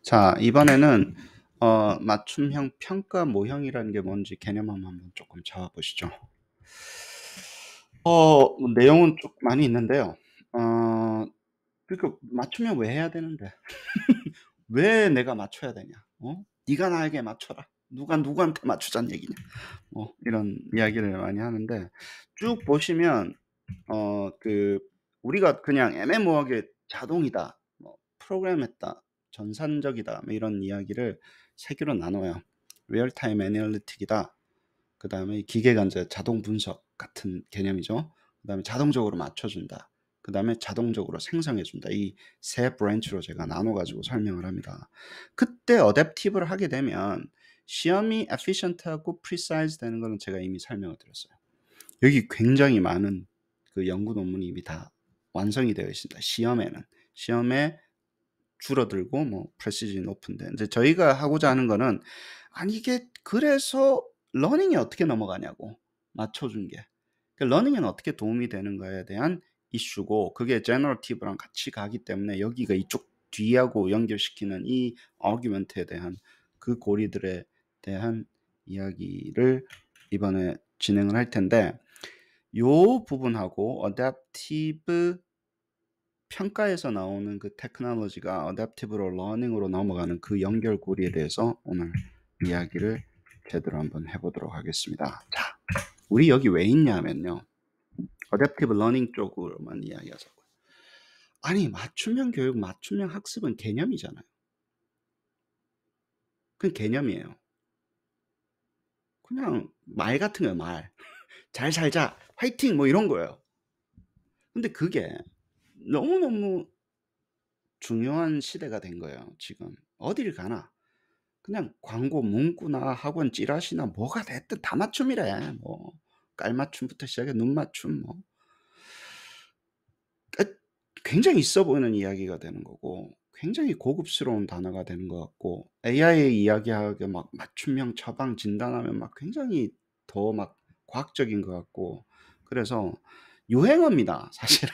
자, 이번에는 맞춤형 평가 모형이라는 게 뭔지 개념만 한번 조금 잡아보시죠. 내용은 좀 많이 있는데요. 어, 그러니까 맞추면 왜 해야 되는데? 왜 내가 맞춰야 되냐? 네가 나에게 맞춰라. 누가 누구한테 맞추자는 얘기냐? 이런 이야기를 많이 하는데 쭉 보시면 그 우리가 그냥 애매모호하게 자동이다, 뭐 프로그램했다, 전산적이다, 뭐 이런 이야기를 세 개로 나눠요. 리얼타임 애널리틱이다. 그다음에 기계가 이제 자동 분석 같은 개념이죠. 그다음에 자동적으로 맞춰준다. 그다음에 자동적으로 생성해준다. 이 세 브랜치로 제가 나눠가지고 설명을 합니다. 그때 어댑티브를 하게 되면 시험이 efficient하고 precise 되는 거는 제가 이미 설명을 드렸어요. 여기 굉장히 많은 그 연구 논문이 이미 다 완성이 되어 있습니다. 시험에 줄어들고 뭐 프레시즌이 높은데 이제 저희가 하고자 하는 거는 아니 이게 그래서 러닝이 어떻게 넘어가냐고 맞춰준 게. 그 러닝에는 어떻게 도움이 되는가에 대한 이슈고 그게 제너러티브랑 같이 가기 때문에 여기가 이쪽 뒤하고 연결시키는 이 어규먼트에 대한 그 고리들에 대한 이야기를 이번에 진행을 할 텐데 요 부분하고 어댑티브 평가에서 나오는 그 테크놀로지가 어댑티브로 러닝으로 넘어가는 그 연결고리에 대해서 오늘 이야기를 제대로 한번 해보도록 하겠습니다. 자, 우리 여기 왜 있냐면요. 어댑티브 러닝 쪽으로만 이야기하자고요. 아니, 맞춤형 교육, 맞춤형 학습은 개념이잖아요. 그건 개념이에요. 그냥 말 같은 거예요, 말. 잘 살자, 화이팅, 뭐 이런 거예요. 근데 그게 너무너무 중요한 시대가 된 거예요, 지금. 어딜 가나. 그냥 광고 문구나 학원 찌라시나 뭐가 됐든 다 맞춤이래. 뭐 깔맞춤부터 시작해 눈맞춤 뭐 그 굉장히 있어 보이는 이야기가 되는 거고 굉장히 고급스러운 단어가 되는 것 같고 AI 이야기하게 막 맞춤형 처방 진단하면 막 굉장히 더 막 과학적인 것 같고 그래서 유행어입니다. 사실은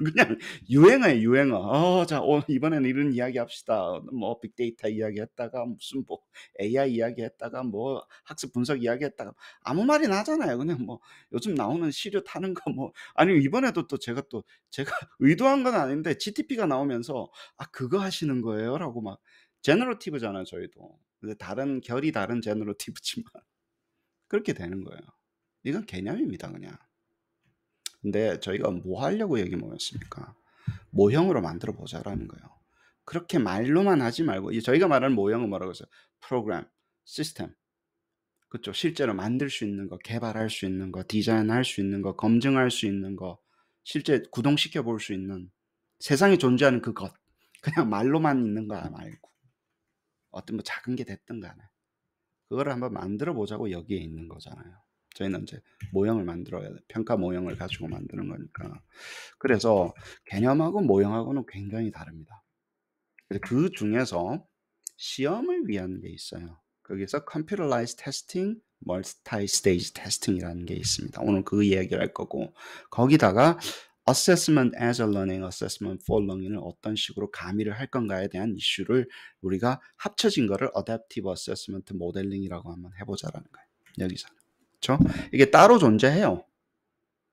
그냥 유행어예요, 유행어. 자, 이번에는 이런 이야기 합시다. 뭐 빅데이터 이야기 했다가 무슨 뭐 AI 이야기 했다가 뭐 학습 분석 이야기 했다가 아무 말이나 하잖아요. 그냥 뭐 요즘 나오는 시류 타는 거 뭐 아니 이번에도 또 제가 의도한 건 아닌데 GTP가 나오면서 "아 그거 하시는 거예요?"라고 막 제너러티브잖아요, 저희도. 근데 다른 결이 다른 제너러티브지만 그렇게 되는 거예요. 이건 개념입니다, 그냥. 근데 저희가 뭐 하려고 여기 모였습니까? 모형으로 만들어 보자라는 거예요. 그렇게 말로만 하지 말고 저희가 말하는 모형은 뭐라고 해서 프로그램, 시스템, 그쵸? 실제로 만들 수 있는 거, 개발할 수 있는 거, 디자인할 수 있는 거, 검증할 수 있는 거, 실제 구동시켜 볼 수 있는 세상에 존재하는 그것. 그냥 말로만 있는 거 말고 어떤 뭐 작은 게 됐든 간에 그거를 한번 만들어 보자고 여기에 있는 거잖아요. 저희는 이제 모형을 만들어야 돼. 평가 모형을 가지고 만드는 거니까. 그래서 개념하고 모형하고는 굉장히 다릅니다. 그래서 그 중에서 시험을 위한 게 있어요. 거기서 Computerized Testing, Multi-Stage Testing이라는 게 있습니다. 오늘 그 이야기를 할 거고 거기다가 Assessment as a Learning, Assessment for Learning을 어떤 식으로 가미를 할 건가에 대한 이슈를 우리가 합쳐진 거를 Adaptive Assessment Modeling이라고 한번 해보자라는 거예요. 여기서. 그렇죠? 이게 따로 존재해요.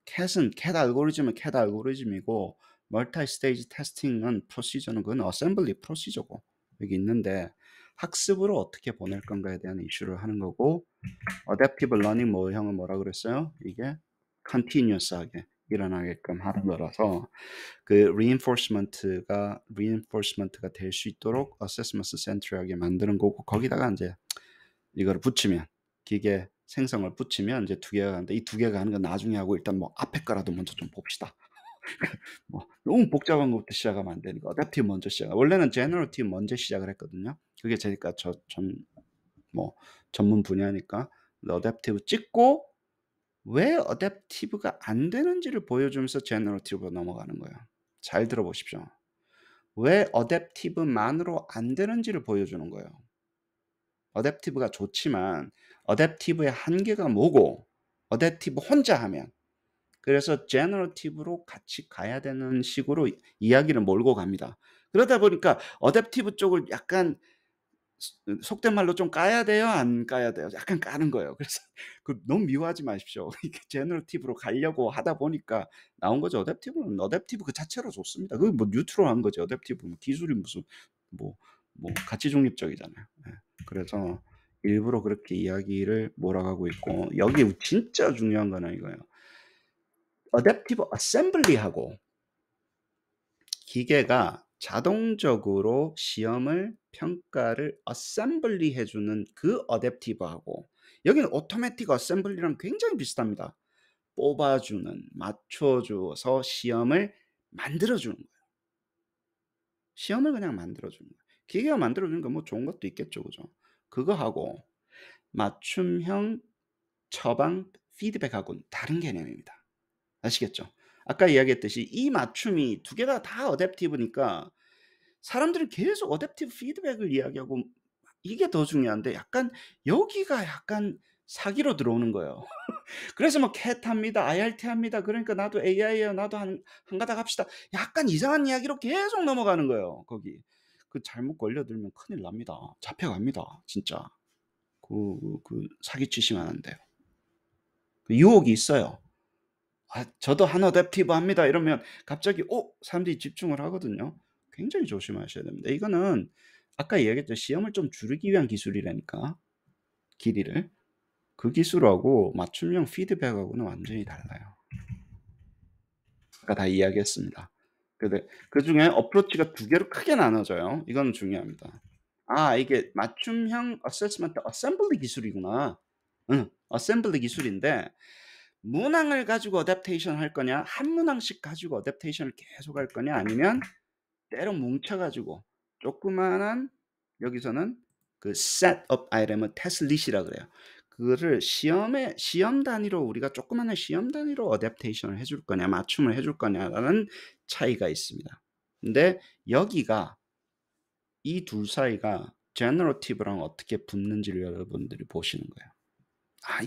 캣 알고리즘은 캣 알고리즘이고 멀티 스테이지 테스팅은 프로시저는 그건 어셈블리 프로시저고 여기 있는데 학습으로 어떻게 보낼 건가에 대한 이슈를 하는 거고 어댑티브 러닝 모형은 뭐라 그랬어요? 이게 컨티뉴어스하게 일어나게끔 하는 거라서 그 reinforcement가 될 수 있도록 어세스먼트 센트리하게 만드는 거고 거기다가 이제 이거를 붙이면 기계 생성을 붙이면 이제 두 개가 가는데 이 두 개가 하는 건 나중에 하고 일단 뭐 앞에 거라도 먼저 좀 봅시다. 뭐 너무 복잡한 것부터 시작하면 안 되니까 어댑티브 먼저 시작. 원래는 제너러티브 먼저 시작을 했거든요. 그게 제가 뭐 전문 분야니까 어댑티브 찍고 왜 어댑티브가 안 되는지를 보여주면서 제너러티브로 넘어가는 거예요. 잘 들어보십시오. 왜 어댑티브만으로 안 되는지를 보여주는 거예요. 어댑티브가 좋지만 어댑티브의 한계가 뭐고 어댑티브 혼자 하면 그래서 제너러티브로 같이 가야 되는 식으로 이야기를 몰고 갑니다. 그러다 보니까 어댑티브 쪽을 약간 속된 말로 좀 까야 돼요? 안 까야 돼요? 약간 까는 거예요. 그래서 너무 미워하지 마십시오. 이게 제너러티브로 가려고 하다 보니까 나온 거죠. 어댑티브는 어댑티브 그 자체로 좋습니다. 그건 뭐 뉴트럴한 거지. 어댑티브 뭐 기술이 무슨 뭐 가치 중립적이잖아요. 예. 그래서 일부러 그렇게 이야기를 몰아가고 있고, 여기 진짜 중요한 거는 이거예요. 어댑티브 어셈블리하고 기계가 자동적으로 시험을 평가를 어셈블리 해 주는 그 어댑티브하고, 여기는 오토매틱 어셈블리랑 굉장히 비슷합니다. 뽑아 주는, 맞춰 줘서 시험을 만들어 주는 거예요. 시험을 그냥 만들어 주는 거예요. 기계가 만들어 주는 건 뭐 좋은 것도 있겠죠. 그죠? 그거하고 맞춤형 처방 피드백하고는 다른 개념입니다. 아시겠죠? 아까 이야기했듯이 이 맞춤이 두 개가 다 어댑티브니까 사람들은 계속 어댑티브 피드백을 이야기하고, 이게 더 중요한데 약간 여기가 약간 사기로 들어오는 거예요. 그래서 뭐 cat 합니다. IRT 합니다. 그러니까 나도 AI예요. 나도 한 가닥 합시다. 약간 이상한 이야기로 계속 넘어가는 거예요, 거기. 잘못 걸려들면 큰일 납니다. 잡혀갑니다, 진짜. 사기치시면 안 돼요. 유혹이 있어요. 저도 한 어댑티브 합니다. 이러면 갑자기 사람들이 집중을 하거든요. 굉장히 조심하셔야 됩니다. 이거는 아까 이야기했죠. 시험을 좀 줄이기 위한 기술이라니까. 길이를. 그 기술하고 맞춤형 피드백하고는 완전히 달라요. 아까 다 이야기했습니다. 근데 그중에 어프로치가 두 개로 크게 나눠져요. 이거는 중요합니다. 이게 맞춤형 어세스먼트 어셈블리 기술이구나. 응, 어셈블리 기술인데 문항을 가지고 어댑테이션 할 거냐, 한 문항씩 가지고 어댑테이션을 계속 할 거냐, 아니면 때로 뭉쳐 가지고 조그마한, 여기서는 그 set of item을 test릿이라 그래요. 그거를 시험 단위로, 우리가 조그마한 시험 단위로 어댑테이션을 해줄 거냐, 맞춤을 해줄 거냐라는 차이가 있습니다. 근데 여기가 이 둘 사이가 제너러티브랑 어떻게 붙는지를 여러분들이 보시는 거예요.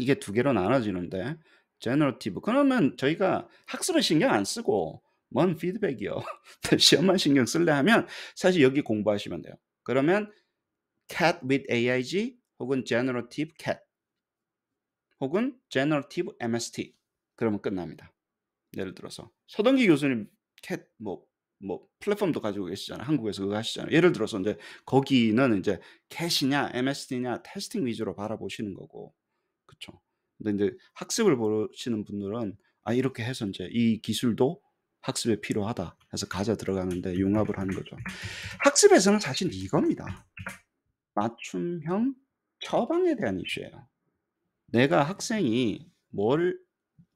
이게 두 개로 나눠지는데, 제너러티브 그러면 저희가 학습을 신경 안 쓰고 뭔 피드백이요. 시험만 신경 쓸래 하면 사실 여기 공부하시면 돼요. 그러면 cat with AIG 혹은 generative cat 혹은 generative MST, 그러면 끝납니다. 예를 들어서 서동기 교수님 cat 플랫폼도 가지고 계시잖아요. 한국에서 그거 하시잖아요. 예를 들어서 이제 거기는 이제 cat이냐 MST냐 테스팅 위주로 바라보시는 거고, 그쵸. 근데 이제 학습을 보시는 분들은 이렇게 해서 이제 이 기술도 학습에 필요하다 해서 가져 들어가는데 융합을 하는 거죠. 학습에서는 사실 이겁니다. 맞춤형 처방에 대한 이슈예요. 내가 학생이 뭘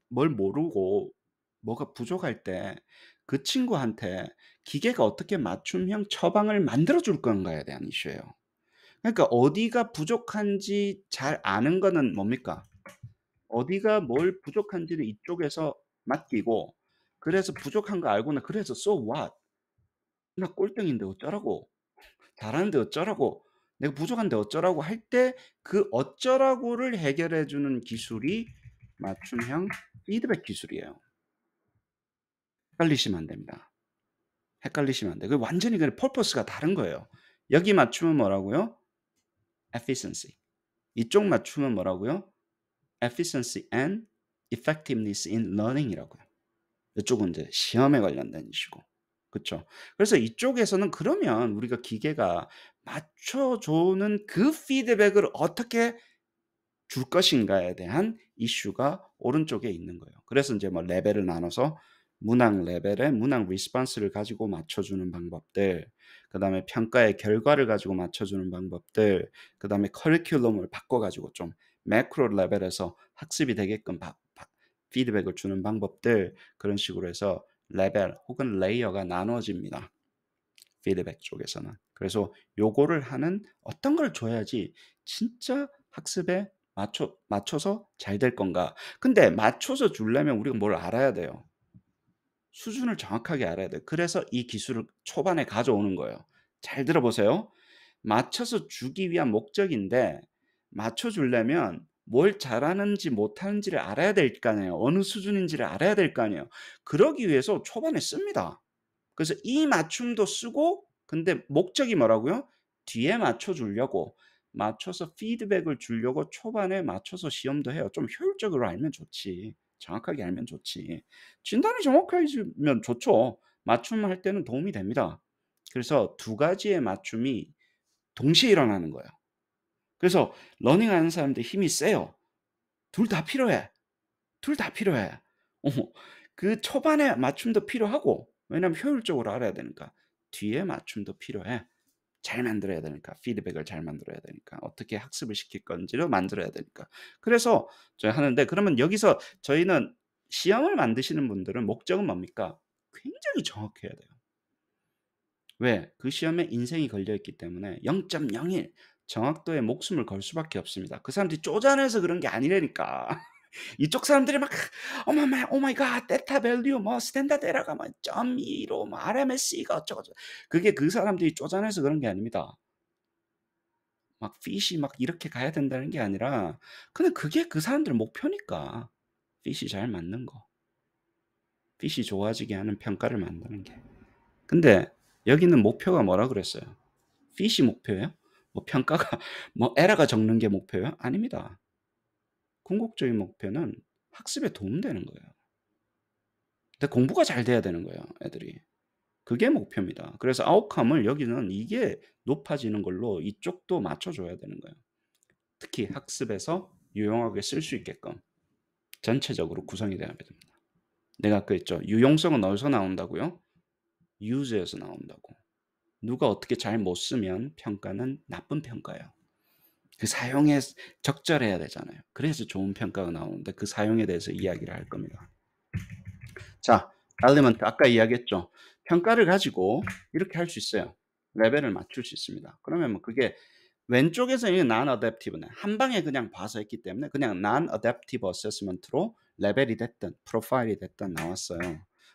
모르고 뭐가 부족할 때 그 친구한테 기계가 어떻게 맞춤형 처방을 만들어 줄 건가에 대한 이슈예요. 그러니까 어디가 부족한지 잘 아는 거는 뭡니까? 어디가 뭘 부족한지를 이쪽에서 맡기고, 그래서 부족한 거 알고는 그래서 so what? 나 꼴등인데 어쩌라고? 잘하는데 어쩌라고? 내가 부족한데 어쩌라고 할 때 그 어쩌라고를 해결해 주는 기술이 맞춤형 피드백 기술이에요. 헷갈리시면 안 됩니다. 헷갈리시면 안 돼요. 완전히 그 퍼포스가 다른 거예요. 여기 맞춤은 뭐라고요? efficiency. 이쪽 맞춤은 뭐라고요? efficiency and effectiveness in learning이라고요. 이쪽은 이제 시험에 관련된 이슈고. 그쵸? 그래서 이쪽에서는 그러면 우리가 기계가 맞춰주는 그 피드백을 어떻게 줄 것인가에 대한 이슈가 오른쪽에 있는 거예요. 그래서 이제 뭐 레벨을 나눠서 문항 레벨의 문항 리스폰스를 가지고 맞춰주는 방법들, 그다음에 평가의 결과를 가지고 맞춰주는 방법들, 그다음에 커리큘럼을 바꿔가지고 좀 매크로 레벨에서 학습이 되게끔 피드백을 주는 방법들, 그런 식으로 해서 레벨 혹은 레이어가 나눠집니다. 피드백 쪽에서는. 그래서 요거를 하는 어떤 걸 줘야지 진짜 학습에 맞춰서 잘 될 건가. 근데 맞춰서 주려면 우리가 뭘 알아야 돼요. 수준을 정확하게 알아야 돼요. 그래서 이 기술을 초반에 가져오는 거예요. 잘 들어보세요. 맞춰서 주기 위한 목적인데, 맞춰 주려면 뭘 잘하는지 못하는지를 알아야 될 거 아니에요. 어느 수준인지를 알아야 될 거 아니에요. 그러기 위해서 초반에 씁니다. 그래서 이 맞춤도 쓰고, 근데 목적이 뭐라고요? 뒤에 맞춰서 피드백을 주려고 초반에 맞춰서 시험도 해요. 좀 효율적으로 알면 좋지. 정확하게 알면 좋지. 진단이 정확해지면 좋죠. 맞춤할 때는 도움이 됩니다. 그래서 두 가지의 맞춤이 동시에 일어나는 거예요. 그래서 러닝하는 사람들 힘이 세요. 둘 다 필요해. 둘 다 필요해. 어 그 초반에 맞춤도 필요하고 왜냐면 효율적으로 알아야 되니까. 뒤에 맞춤도 필요해. 잘 만들어야 되니까. 피드백을 잘 만들어야 되니까. 어떻게 학습을 시킬 건지를 만들어야 되니까. 그래서 저희 하는데 그러면 여기서 저희는 시험을 만드시는 분들은 목적은 뭡니까? 굉장히 정확해야 돼요. 왜? 그 시험에 인생이 걸려 있기 때문에 0.01 정확도에 목숨을 걸 수밖에 없습니다. 그 사람들이 쪼잔해서 그런 게 아니라니까. 이쪽 사람들이 막 오 마이 갓 데타 밸류 뭐 스탠다드 에러가 뭐 0.25 뭐 RMSE가 어쩌고저쩌고. 그게 그 사람들이 쪼잔해서 그런 게 아닙니다. 막 핏이 막 이렇게 가야 된다는 게 아니라 그냥 그게 그 사람들 목표니까. 핏이 잘 맞는 거. 핏이 좋아지게 하는 평가를 만드는 게. 근데 여기는 목표가 뭐라 그랬어요? 핏이 목표예요? 뭐 평가가 뭐 에러가 적는 게 목표예요? 아닙니다. 궁극적인 목표는 학습에 도움되는 거예요. 근데 공부가 잘 돼야 되는 거예요, 애들이. 그게 목표입니다. 그래서 아웃컴을 여기는 이게 높아지는 걸로 이쪽도 맞춰 줘야 되는 거예요. 특히 학습에서 유용하게 쓸 수 있게끔 전체적으로 구성이 돼야 됩니다. 내가 아까 했죠. 유용성은 어디서 나온다고요? use에서 나온다고. 누가 어떻게 잘 못 쓰면 평가는 나쁜 평가예요. 그 사용에 적절해야 되잖아요. 그래서 좋은 평가가 나오는데 그 사용에 대해서 이야기를 할 겁니다. 자, 엘리먼트 아까 이야기했죠. 평가를 가지고 이렇게 할 수 있어요. 레벨을 맞출 수 있습니다. 그러면 뭐 그게 왼쪽에서는 non-adaptive네. 한 방에 그냥 봐서 했기 때문에 그냥 non-adaptive assessment로 레벨이 됐든 프로파일이 됐든 나왔어요.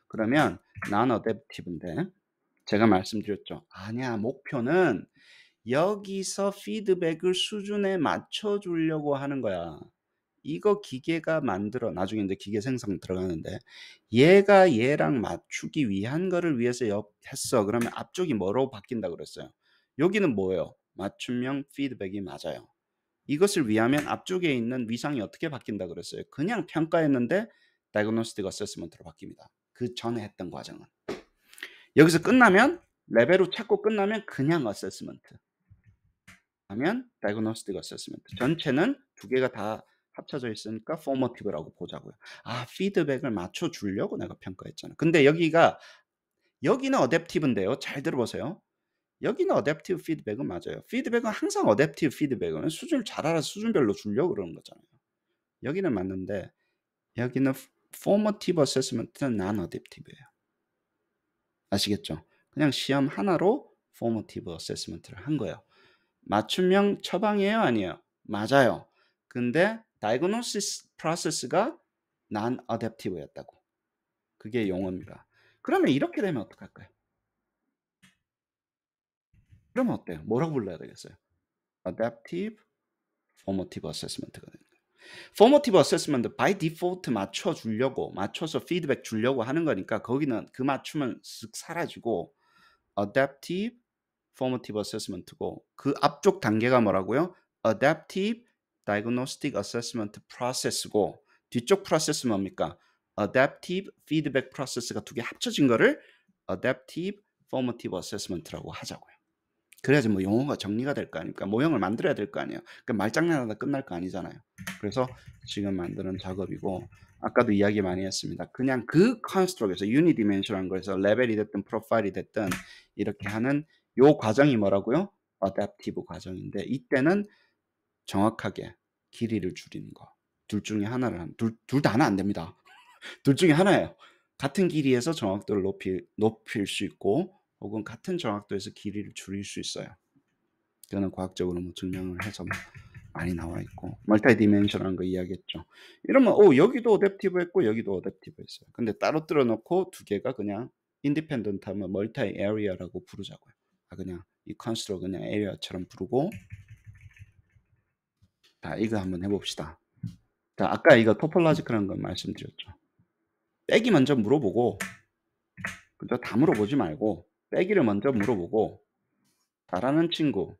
그러면 non-adaptive인데 제가 말씀드렸죠. 아니야, 목표는 여기서 피드백을 수준에 맞춰 주려고 하는 거야. 이거 기계가 만들어 나중에 이제 기계 생성 들어가는데 얘가 얘랑 맞추기 위한 거를 위해서 했어. 그러면 앞쪽이 뭐로 바뀐다 그랬어요? 여기는 뭐예요? 맞춤형 피드백이 맞아요. 이것을 위하면 앞쪽에 있는 위상이 어떻게 바뀐다 그랬어요? 그냥 평가했는데 다이그노스틱 어세스먼트로 바뀝니다. 그 전에 했던 과정은. 여기서 끝나면 레벨을 찾고 끝나면 그냥 어세스먼트. 하면 다이그노스틱 어세스먼트. 전체는 두 개가 다 합쳐져 있으니까 포머티브라고 보자고요. 아, 피드백을 맞춰 주려고 내가 평가했잖아. 근데 여기는 어댑티브인데요. 잘 들어보세요. 여기는 어댑티브 피드백은 맞아요. 피드백은 항상 어댑티브 피드백은 수준을 잘 알아서 수준별로 주려고 그러는 거잖아요. 여기는 맞는데 여기는 포머티브 어세스먼트는 난 어댑티브예요. 아시겠죠? 그냥 시험 하나로 포머티브 어세스먼트를 한 거예요. 맞춤형 처방이에요? 아니에요? 맞아요. 근데 diagnosis process가 non-adaptive였다고. 그게 용어입니다. 그러면 이렇게 되면 어떡할까요? 그러면 어때요? 뭐라고 불러야 되겠어요? adaptive formative assessment가 되는 거예요. formative assessment by default 맞춰서 피드백 주려고 하는 거니까 거기는 그 맞춤은 쓱 사라지고 adaptive formative assessment고 그 앞쪽 단계가 뭐라고요? adaptive diagnostic assessment process고 뒤쪽 프로세스 뭡니까? adaptive feedback process가 두 개 합쳐진 거를 adaptive formative assessment라고 하자고요. 그래야지 뭐 용어가 정리가 될 거 아닙니까? 모형을 만들어야 될 거 아니에요. 그러니까 말장난하다 끝날 거 아니잖아요. 그래서 지금 만드는 작업이고 아까도 이야기 많이 했습니다. 그냥 그 컨스트럭에서 유니디멘션한 거에서 레벨이 됐든 프로파일이 됐든 이렇게 하는 요 과정이 뭐라고요? 어댑티브 과정인데 이때는 정확하게 길이를 줄이는 거. 둘 중에 하나를 둘 다 하나 안 됩니다. 둘 중에 하나예요. 같은 길이에서 정확도를 높일 수 있고 혹은 같은 정확도에서 길이를 줄일 수 있어요. 그거는 과학적으로 뭐 증명을 해서 많이 나와 있고 멀티 디멘션이라는 거 이야기했죠. 이러면 여기도 어댑티브 했고 여기도 어댑티브 했어요. 근데 따로 뚫어 놓고 두 개가 그냥 인디펜던트 하면 멀티 에리아라고 부르자고요. 그냥 이 컨스트럭 그냥 에리아처럼 부르고 자, 이거 한번 해봅시다. 자, 아까 이거 토폴로지컬한 건 말씀드렸죠. 빼기 먼저 물어보고 그죠? 다 물어보지 말고 빼기를 먼저 물어보고 잘하는 친구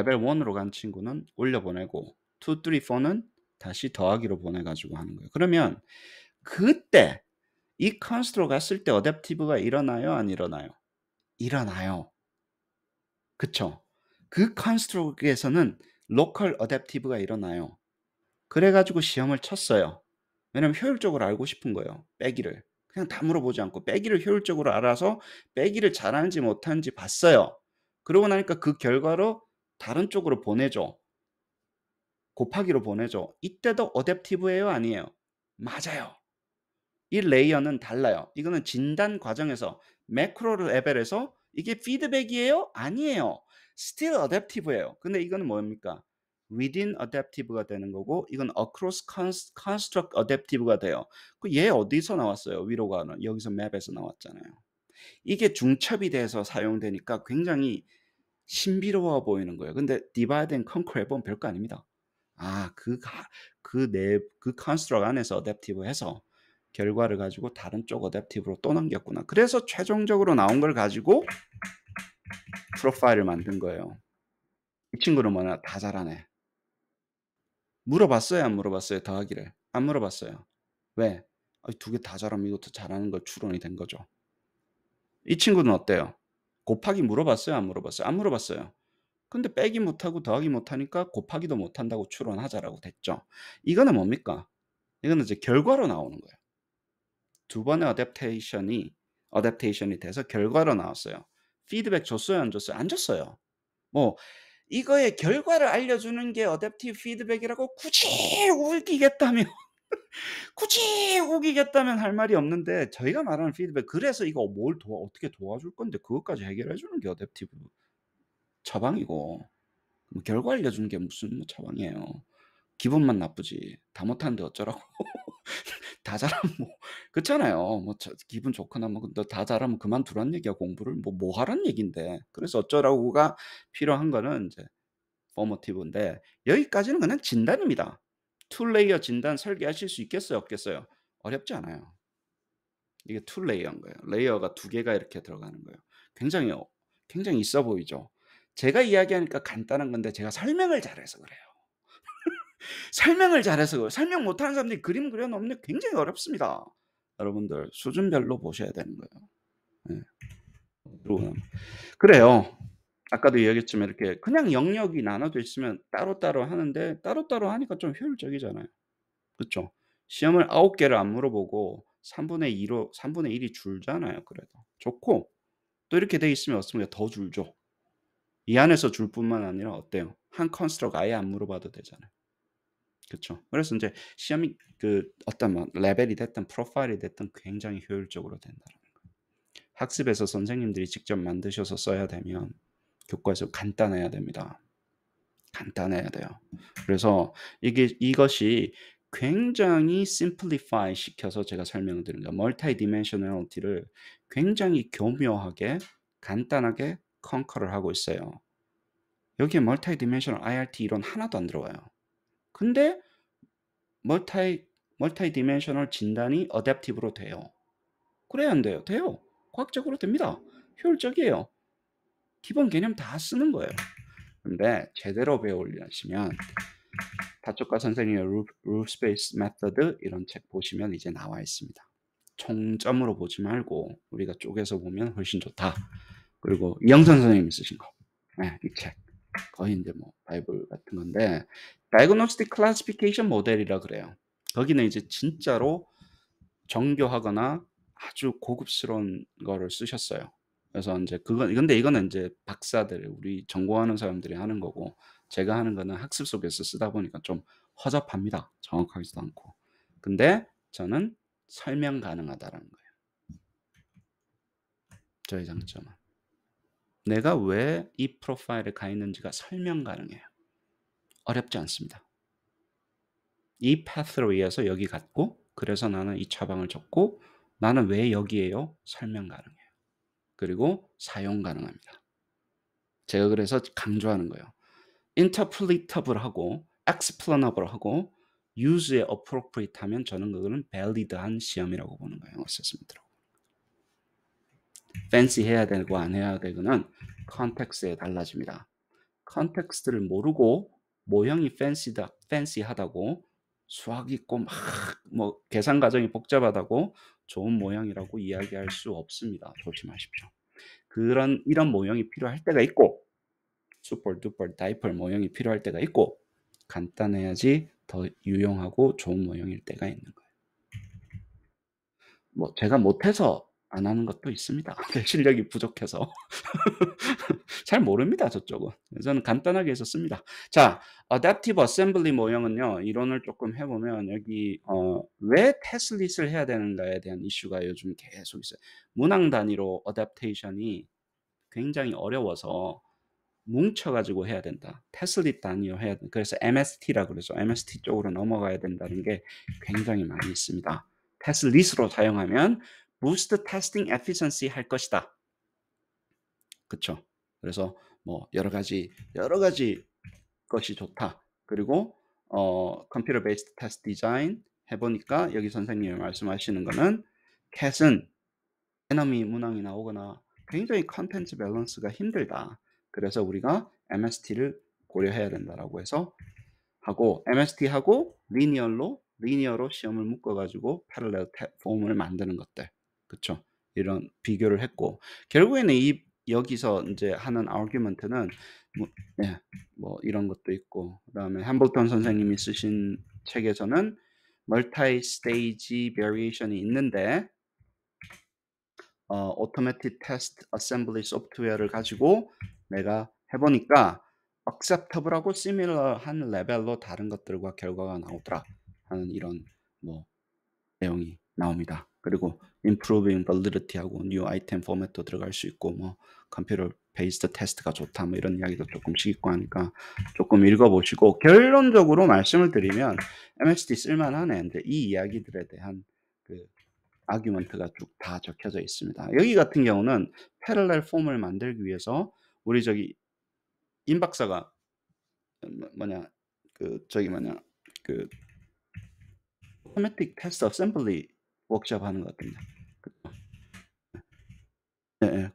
레벨 1으로 간 친구는 올려보내고 2, 3, 4는 다시 더하기로 보내가지고 하는 거예요. 그러면 그때 이 컨스트로 갔을 때 어댑티브가 일어나요? 안 일어나요? 일어나요. 그쵸? 그 컨스트럭에서는 로컬 어댑티브가 일어나요. 그래 가지고 시험을 쳤어요. 왜냐면 효율적으로 알고 싶은 거예요, 빼기를. 그냥 다 물어보지 않고 빼기를 효율적으로 알아서 빼기를 잘하는지 못하는지 봤어요. 그러고 나니까 그 결과로 다른 쪽으로 보내죠. 곱하기로 보내죠. 이때도 어댑티브예요, 아니에요? 맞아요. 이 레이어는 달라요. 이거는 진단 과정에서 매크로 레벨에서 이게 피드백이에요? 아니에요. still adaptive예요. 근데 이거는 뭡니까? within adaptive가 되는 거고 이건 across construct adaptive가 돼요. 그 얘 어디서 나왔어요? 위로 가는 여기서 맵에서 나왔잖아요. 이게 중첩이 돼서 사용되니까 굉장히 신비로워 보이는 거예요. 근데 divide and conquer 해보면 별거 아닙니다. 아, 그 컨스트럭 안에서 어댑티브 해서 결과를 가지고 다른 쪽 어댑티브로 또 넘겼구나. 그래서 최종적으로 나온 걸 가지고 프로파일을 만든 거예요. 이 친구는 뭐냐? 다 잘하네. 물어봤어요? 안 물어봤어요? 더하기를. 안 물어봤어요. 왜? 두 개 다 잘하면 이것도 잘하는 거 추론이 된 거죠. 이 친구는 어때요? 곱하기 물어봤어요? 안 물어봤어요? 안 물어봤어요. 근데 빼기 못하고 더하기 못하니까 곱하기도 못한다고 추론하자라고 됐죠. 이거는 뭡니까? 이거는 이제 결과로 나오는 거예요. 두 번의 어댑테이션이 돼서 결과로 나왔어요. 피드백 줬어요? 안 줬어요? 안 줬어요. 뭐 이거의 결과를 알려주는 게 어댑티브 피드백이라고 굳이 우기겠다면 굳이 우기겠다면 할 말이 없는데 저희가 말하는 피드백 그래서 이거 어떻게 도와줄 건데 그것까지 해결해 주는 게 어댑티브 처방이고 뭐 결과 알려주는 게 무슨 뭐 처방이에요. 기분만 나쁘지 다 못하는데 어쩌라고. 다 잘하면 뭐 그렇잖아요. 뭐 기분 좋거나 뭐 너 다 잘하면 그만두란 얘기야 공부를. 뭐 하란 얘긴데. 그래서 어쩌라고가 필요한 거는 인제 포머티브인데 여기까지는 그냥 진단입니다. 투 레이어 진단 설계하실 수 있겠어요? 없겠어요? 어렵지 않아요. 이게 투 레이어인 거예요. 레이어가 두 개가 이렇게 들어가는 거예요. 굉장히 굉장히 있어 보이죠. 제가 이야기하니까 간단한 건데 제가 설명을 잘해서 그래요. 설명을 잘해서 그래요. 설명 못하는 사람들이 그림 그려 놓으면 굉장히 어렵습니다. 여러분들 수준별로 보셔야 되는 거예요. 예. 그리고 그래요. 아까도 이야기했지만 이렇게 그냥 영역이 나눠져 있으면 따로따로 하는데 따로따로 하니까 좀 효율적이잖아요. 그쵸? 시험을 9 개를 안 물어보고 3분의 2로 3분의 1이 줄잖아요 그래도. 좋고 또 이렇게 돼 있으면 어떻습니까? 더 줄죠. 이 안에서 줄 뿐만 아니라 어때요? 한 컨스트럭 아예 안 물어봐도 되잖아요. 그쵸? 그래서 인제 시험이 어떤 뭐 레벨이 됐든 프로파일이 됐든 굉장히 효율적으로 된다라는 거예요. 학습에서 선생님들이 직접 만드셔서 써야 되면 교과에서 간단해야 됩니다. 간단해야 돼요. 그래서 이것이 굉장히 simplify 시켜서 제가 설명을 드린 거예요. 멀티 디멘셔널리티를 굉장히 교묘하게 간단하게 conquer를 하고 있어요. 여기에 멀티 디멘셔널 IRT 이론 하나도 안 들어가요. 근데 멀티 디멘셔널 진단이 어댑티브로 돼요. 그래야 안 돼요? 돼요. 과학적으로 됩니다. 효율적이에요. 기본 개념 다 쓰는 거예요. 근데 제대로 배우려시면 다초과 선생님의 룰 스페이스 메서드 이런 책 보시면 이제 나와 있습니다. 총점으로 보지 말고 우리가 쪼개서 보면 훨씬 좋다. 그리고 이영선 선생님이 쓰신 거. 네, 이 책. 거의 이제 뭐 바이블 같은 건데 Diagnostic Classification 모델이라 그래요. 거기는 이제 진짜로 정교하거나 아주 고급스러운 거를 쓰셨어요. 그래서 인제 근데 이거는 인제 박사들 우리 전공하는 사람들이 하는 거고 제가 하는 거는 학습 속에서 쓰다 보니까 좀 허접합니다. 정확하지도 않고. 근데 저는 설명 가능하다라는 거예요. 저의 장점은. 내가 왜 이 프로파일에 가 있는지가 설명 가능해요. 어렵지 않습니다. 이 path로 의해서 여기 갔고 그래서 나는 이 처방을 줬고 나는 왜 여기에요? 설명 가능해요. 그리고 사용 가능합니다. 제가 그래서 강조하는 거예요. interpretable하고 explainable하고 use에 appropriate 하면 저는 그거는 valid한 시험이라고 보는 거예요. 어세스먼트로. fancy 해야 되고 안 해야 되고는 context에 달라집니다. 컨텍스트를 모르고 모형이 팬시하다고 수학 있고 막 뭐 계산 과정이 복잡하다고 좋은 모형이라고 이야기할 수 없습니다. 조심하십시오. 이런 모형이 필요할 때가 있고 슈퍼 두퍼 다이펄 모형이 필요할 때가 있고 간단해야지 더 유용하고 좋은 모형일 때가 있는 거예요. 뭐 제가 못해서 안 하는 것도 있습니다. 제 실력이 부족해서. 잘 모릅니다, 저쪽은. 저는 간단하게 해서 씁니다. 자, adaptive assembly 모형은요. 이론을 조금 해 보면 여기 왜 테슬릿을 해야 되는가에 대한 이슈가 요즘 계속 있어요. 문항 단위로 adaptation이 굉장히 어려워서 뭉쳐 가지고 해야 된다. 테슬릿 단위로 해야 된다. 그래서 MST라 그러죠. MST 쪽으로 넘어가야 된다는 게 굉장히 많이 있습니다. 테슬릿으로 사용하면 boost testing efficiency 할 것이다. 그쵸? 그래서 뭐 여러 가지 것이 좋다. 그리고 컴퓨터 베이스드 테스트 디자인 해 보니까 여기 선생님이 말씀하시는 거는 캣은 에너미 문항이 나오거나 굉장히 컨텐츠 밸런스가 힘들다. 그래서 우리가 MST를 고려해야 된다라고 해서 하고 MST하고 리니어로 시험을 묶어 가지고 패러렐 폼을 만드는 것들. 그쵸? 이런 비교를 했고 결국에는 여기서 인제 하는 아규먼트는 뭐 예 뭐 이런 것도 있고 그다음에 함블턴 선생님이 쓰신 책에서는 멀티 스테이지 베리에이션이 있는데 automated test assembly 소프트웨어를 가지고 내가 해 보니까 acceptable하고 similar한 레벨로 다른 것들과 결과가 나오더라 하는 이런 뭐 내용이 나옵니다. 그리고 improving validity하고 new item format도 들어갈 수 있고 뭐 컴퓨터 베이스드 테스트가 좋다 뭐 이런 이야기도 조금씩 있고 하니까 조금 읽어보시고 결론적으로 말씀을 드리면 MSD 쓸만하네. 인제 이 이야기들에 대한 그 아규먼트가 쭉 다 적혀져 있습니다. 여기 같은 경우는 패러렐 폼을 만들기 위해서 우리 저기 임 박사가 뭐냐 그 automatic test assembly 워크숍 하는 것 같은데. 예예.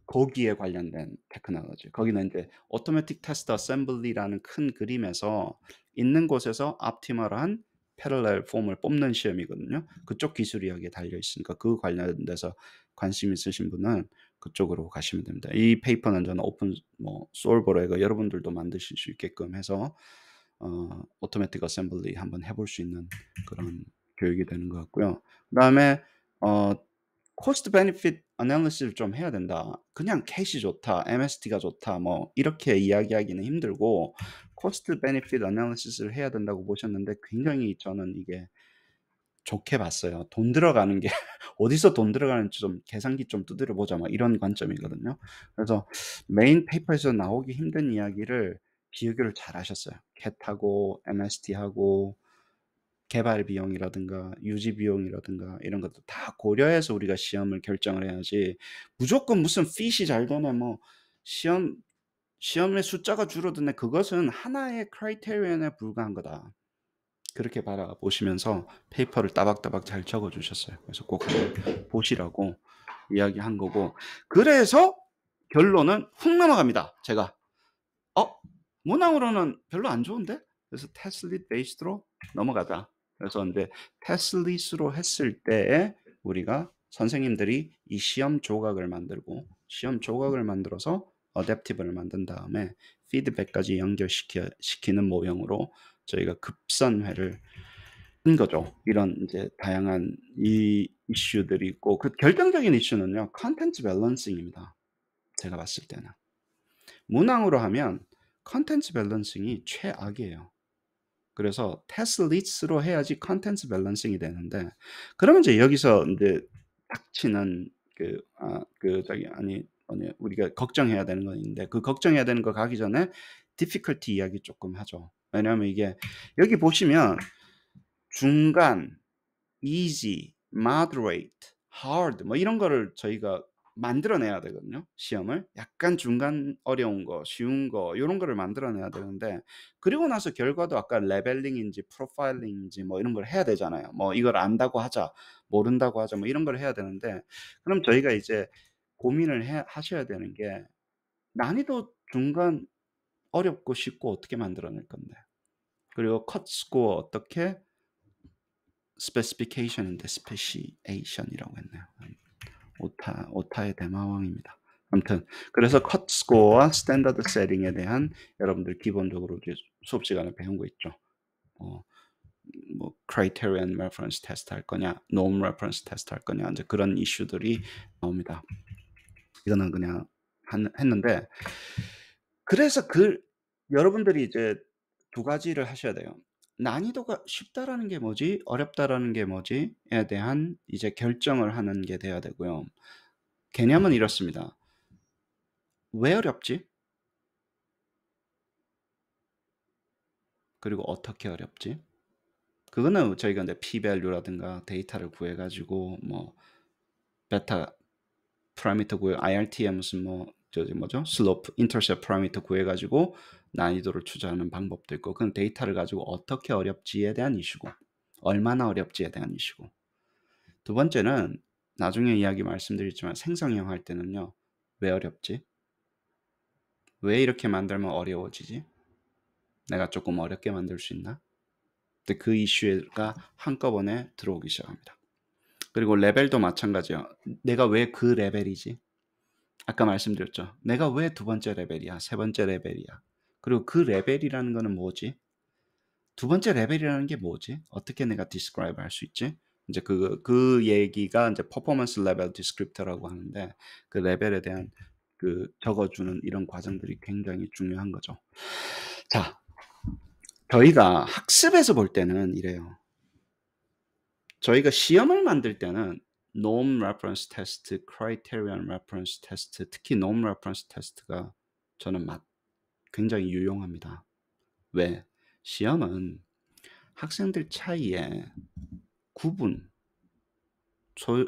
거기에 관련된 테크놀로지. 거기는 인제 automatic test assembly라는 큰 그림에서 있는 곳에서 optimal한 패러렐 폼을 뽑는 시험이거든요. 그쪽 기술이 여기에 달려 있으니까 그 관련돼서 관심 있으신 분은 그쪽으로 가시면 됩니다. 이 페이퍼는 저는 오픈 소울버로 해가 여러분들도 만드실 수 있게끔 해서 automatic assembly 한번 해볼 수 있는 그런 교육이 되는 것 같고요. 그다음에 어 코스트 베니핏 애널리시스를 좀 해야 된다. 그냥 캣이 좋다, MST가 좋다 뭐 이렇게 이야기하기는 힘들고 코스트 베니핏 애널리시스를 해야 된다고 보셨는데 굉장히 저는 이게 좋게 봤어요. 돈 들어가는 게 어디서 돈 들어가는지 좀 계산기 좀 두드려 보자 막 이런 관점이거든요. 그래서 메인 페이퍼에서 나오기 힘든 이야기를 비교를 잘하셨어요. 캣하고 MST하고 개발 비용이라든가 유지 비용이라든가 이런 것도 다 고려해서 우리가 시험을 결정을 해야지 무조건 무슨 핏이 잘 되네 뭐 시험 시험의 숫자가 줄어드네 그것은 하나의 크라이테리언에 불과한 거다. 그렇게 바라보시면서 페이퍼를 따박따박 잘 적어 주셨어요. 그래서 꼭 한번 보시라고 이야기한 거고 그래서 결론은 훅 넘어갑니다 제가. '어 문항으로는 별로 안 좋은데?' 그래서 테슬릿 베이스드로 넘어가자. 그래서 인제 테슬릿으로 했을 때에 우리가 선생님들이 이 시험 조각을 만들어서 어댑티브를 만든 다음에 피드백까지 시키는 모형으로 저희가 급선회를 한 거죠. 이런 인제 다양한 이슈들이 있고 그 결정적인 이슈는요. 컨텐츠 밸런싱입니다 제가 봤을 때는. 문항으로 하면 컨텐츠 밸런싱이 최악이에요. 그래서 테슬릿으로 해야지 컨텐츠 밸런싱이 되는데 그러면 이제 여기서 인제 닥치는 우리가 걱정해야 되는 건 있는데 그 걱정해야 되는 거 가기 전에 difficulty 이야기 쪼끔 하죠. 왜냐하면 이게 여기 보시면 중간, easy, moderate, hard 뭐 이런 거를 저희가 만들어 내야 되거든요, 시험을. 약간 중간 어려운 거, 쉬운 거 요런 거를 만들어 내야 되는데 그리고 나서 결과도 아까 레벨링인지 프로파일링인지 뭐 이런 걸 해야 되잖아요. 뭐 이걸 안다고 하자, 모른다고 하자 뭐 이런 걸 해야 되는데 그럼 저희가 이제 고민을 하셔야 되는 게 난이도 중간 어렵고 쉽고 어떻게 만들어낼 건데. 그리고 컷 스코어 어떻게 스페시피케이션인데 스페시에이션이라고 했네요. 오타의 대마왕입니다. 아무튼 그래서 컷 스코어와 스탠다드 세팅에 대한 여러분들 기본적으로 이제 수업 시간에 배운 거 있죠. 어, 뭐 criterion reference test 할 거냐, norm reference test 할 거냐, 이제 그런 이슈들이 나옵니다. 이거는 그냥 했는데, 그래서 여러분들이 이제 두 가지를 하셔야 돼요. 난이도가 쉽다라는 게 뭐지, 어렵다라는 게 뭐지에 대한 이제 결정을 하는 게 돼야 되고요. 개념은 이렇습니다. 왜 어렵지? 그리고 어떻게 어렵지? 그거는 저희가 이제 p-value라든가 데이터를 구해가지고 뭐 베타 파라미터 구해, IRT에 무슨 뭐 저기 뭐죠? 슬로프, 인터셉트 파라미터 구해가지고 난이도를 추정하는 방법도 있고, 그건 데이터를 가지고 어떻게 어렵지에 대한 이슈고, 얼마나 어렵지에 대한 이슈고. 두 번째는 나중에 이야기 말씀드리지만 생성형 할 때는요, 왜 어렵지? 왜 이렇게 만들면 어려워지지? 내가 조금 어렵게 만들 수 있나? 근데 그 이슈가 한꺼번에 들어오기 시작합니다. 그리고 레벨도 마찬가지야. 내가 왜 그 레벨이지? 아까 말씀드렸죠. 내가 왜 두 번째 레벨이야? 세 번째 레벨이야? 그리고 그 레벨이라는 거는 뭐지? 두 번째 레벨이라는 게 뭐지? 어떻게 내가 describe 할 수 있지? 이제 그 얘기가 이제 performance level descriptor라고 하는데, 그 레벨에 대한 그 적어주는 이런 과정들이 굉장히 중요한 거죠. 자, 저희가 학습에서 볼 때는 이래요. 저희가 시험을 만들 때는 norm reference test, criterion reference test, 특히 norm reference test가 저는 굉장히 유용합니다. 왜? 시험은 학생들 차이에 구분,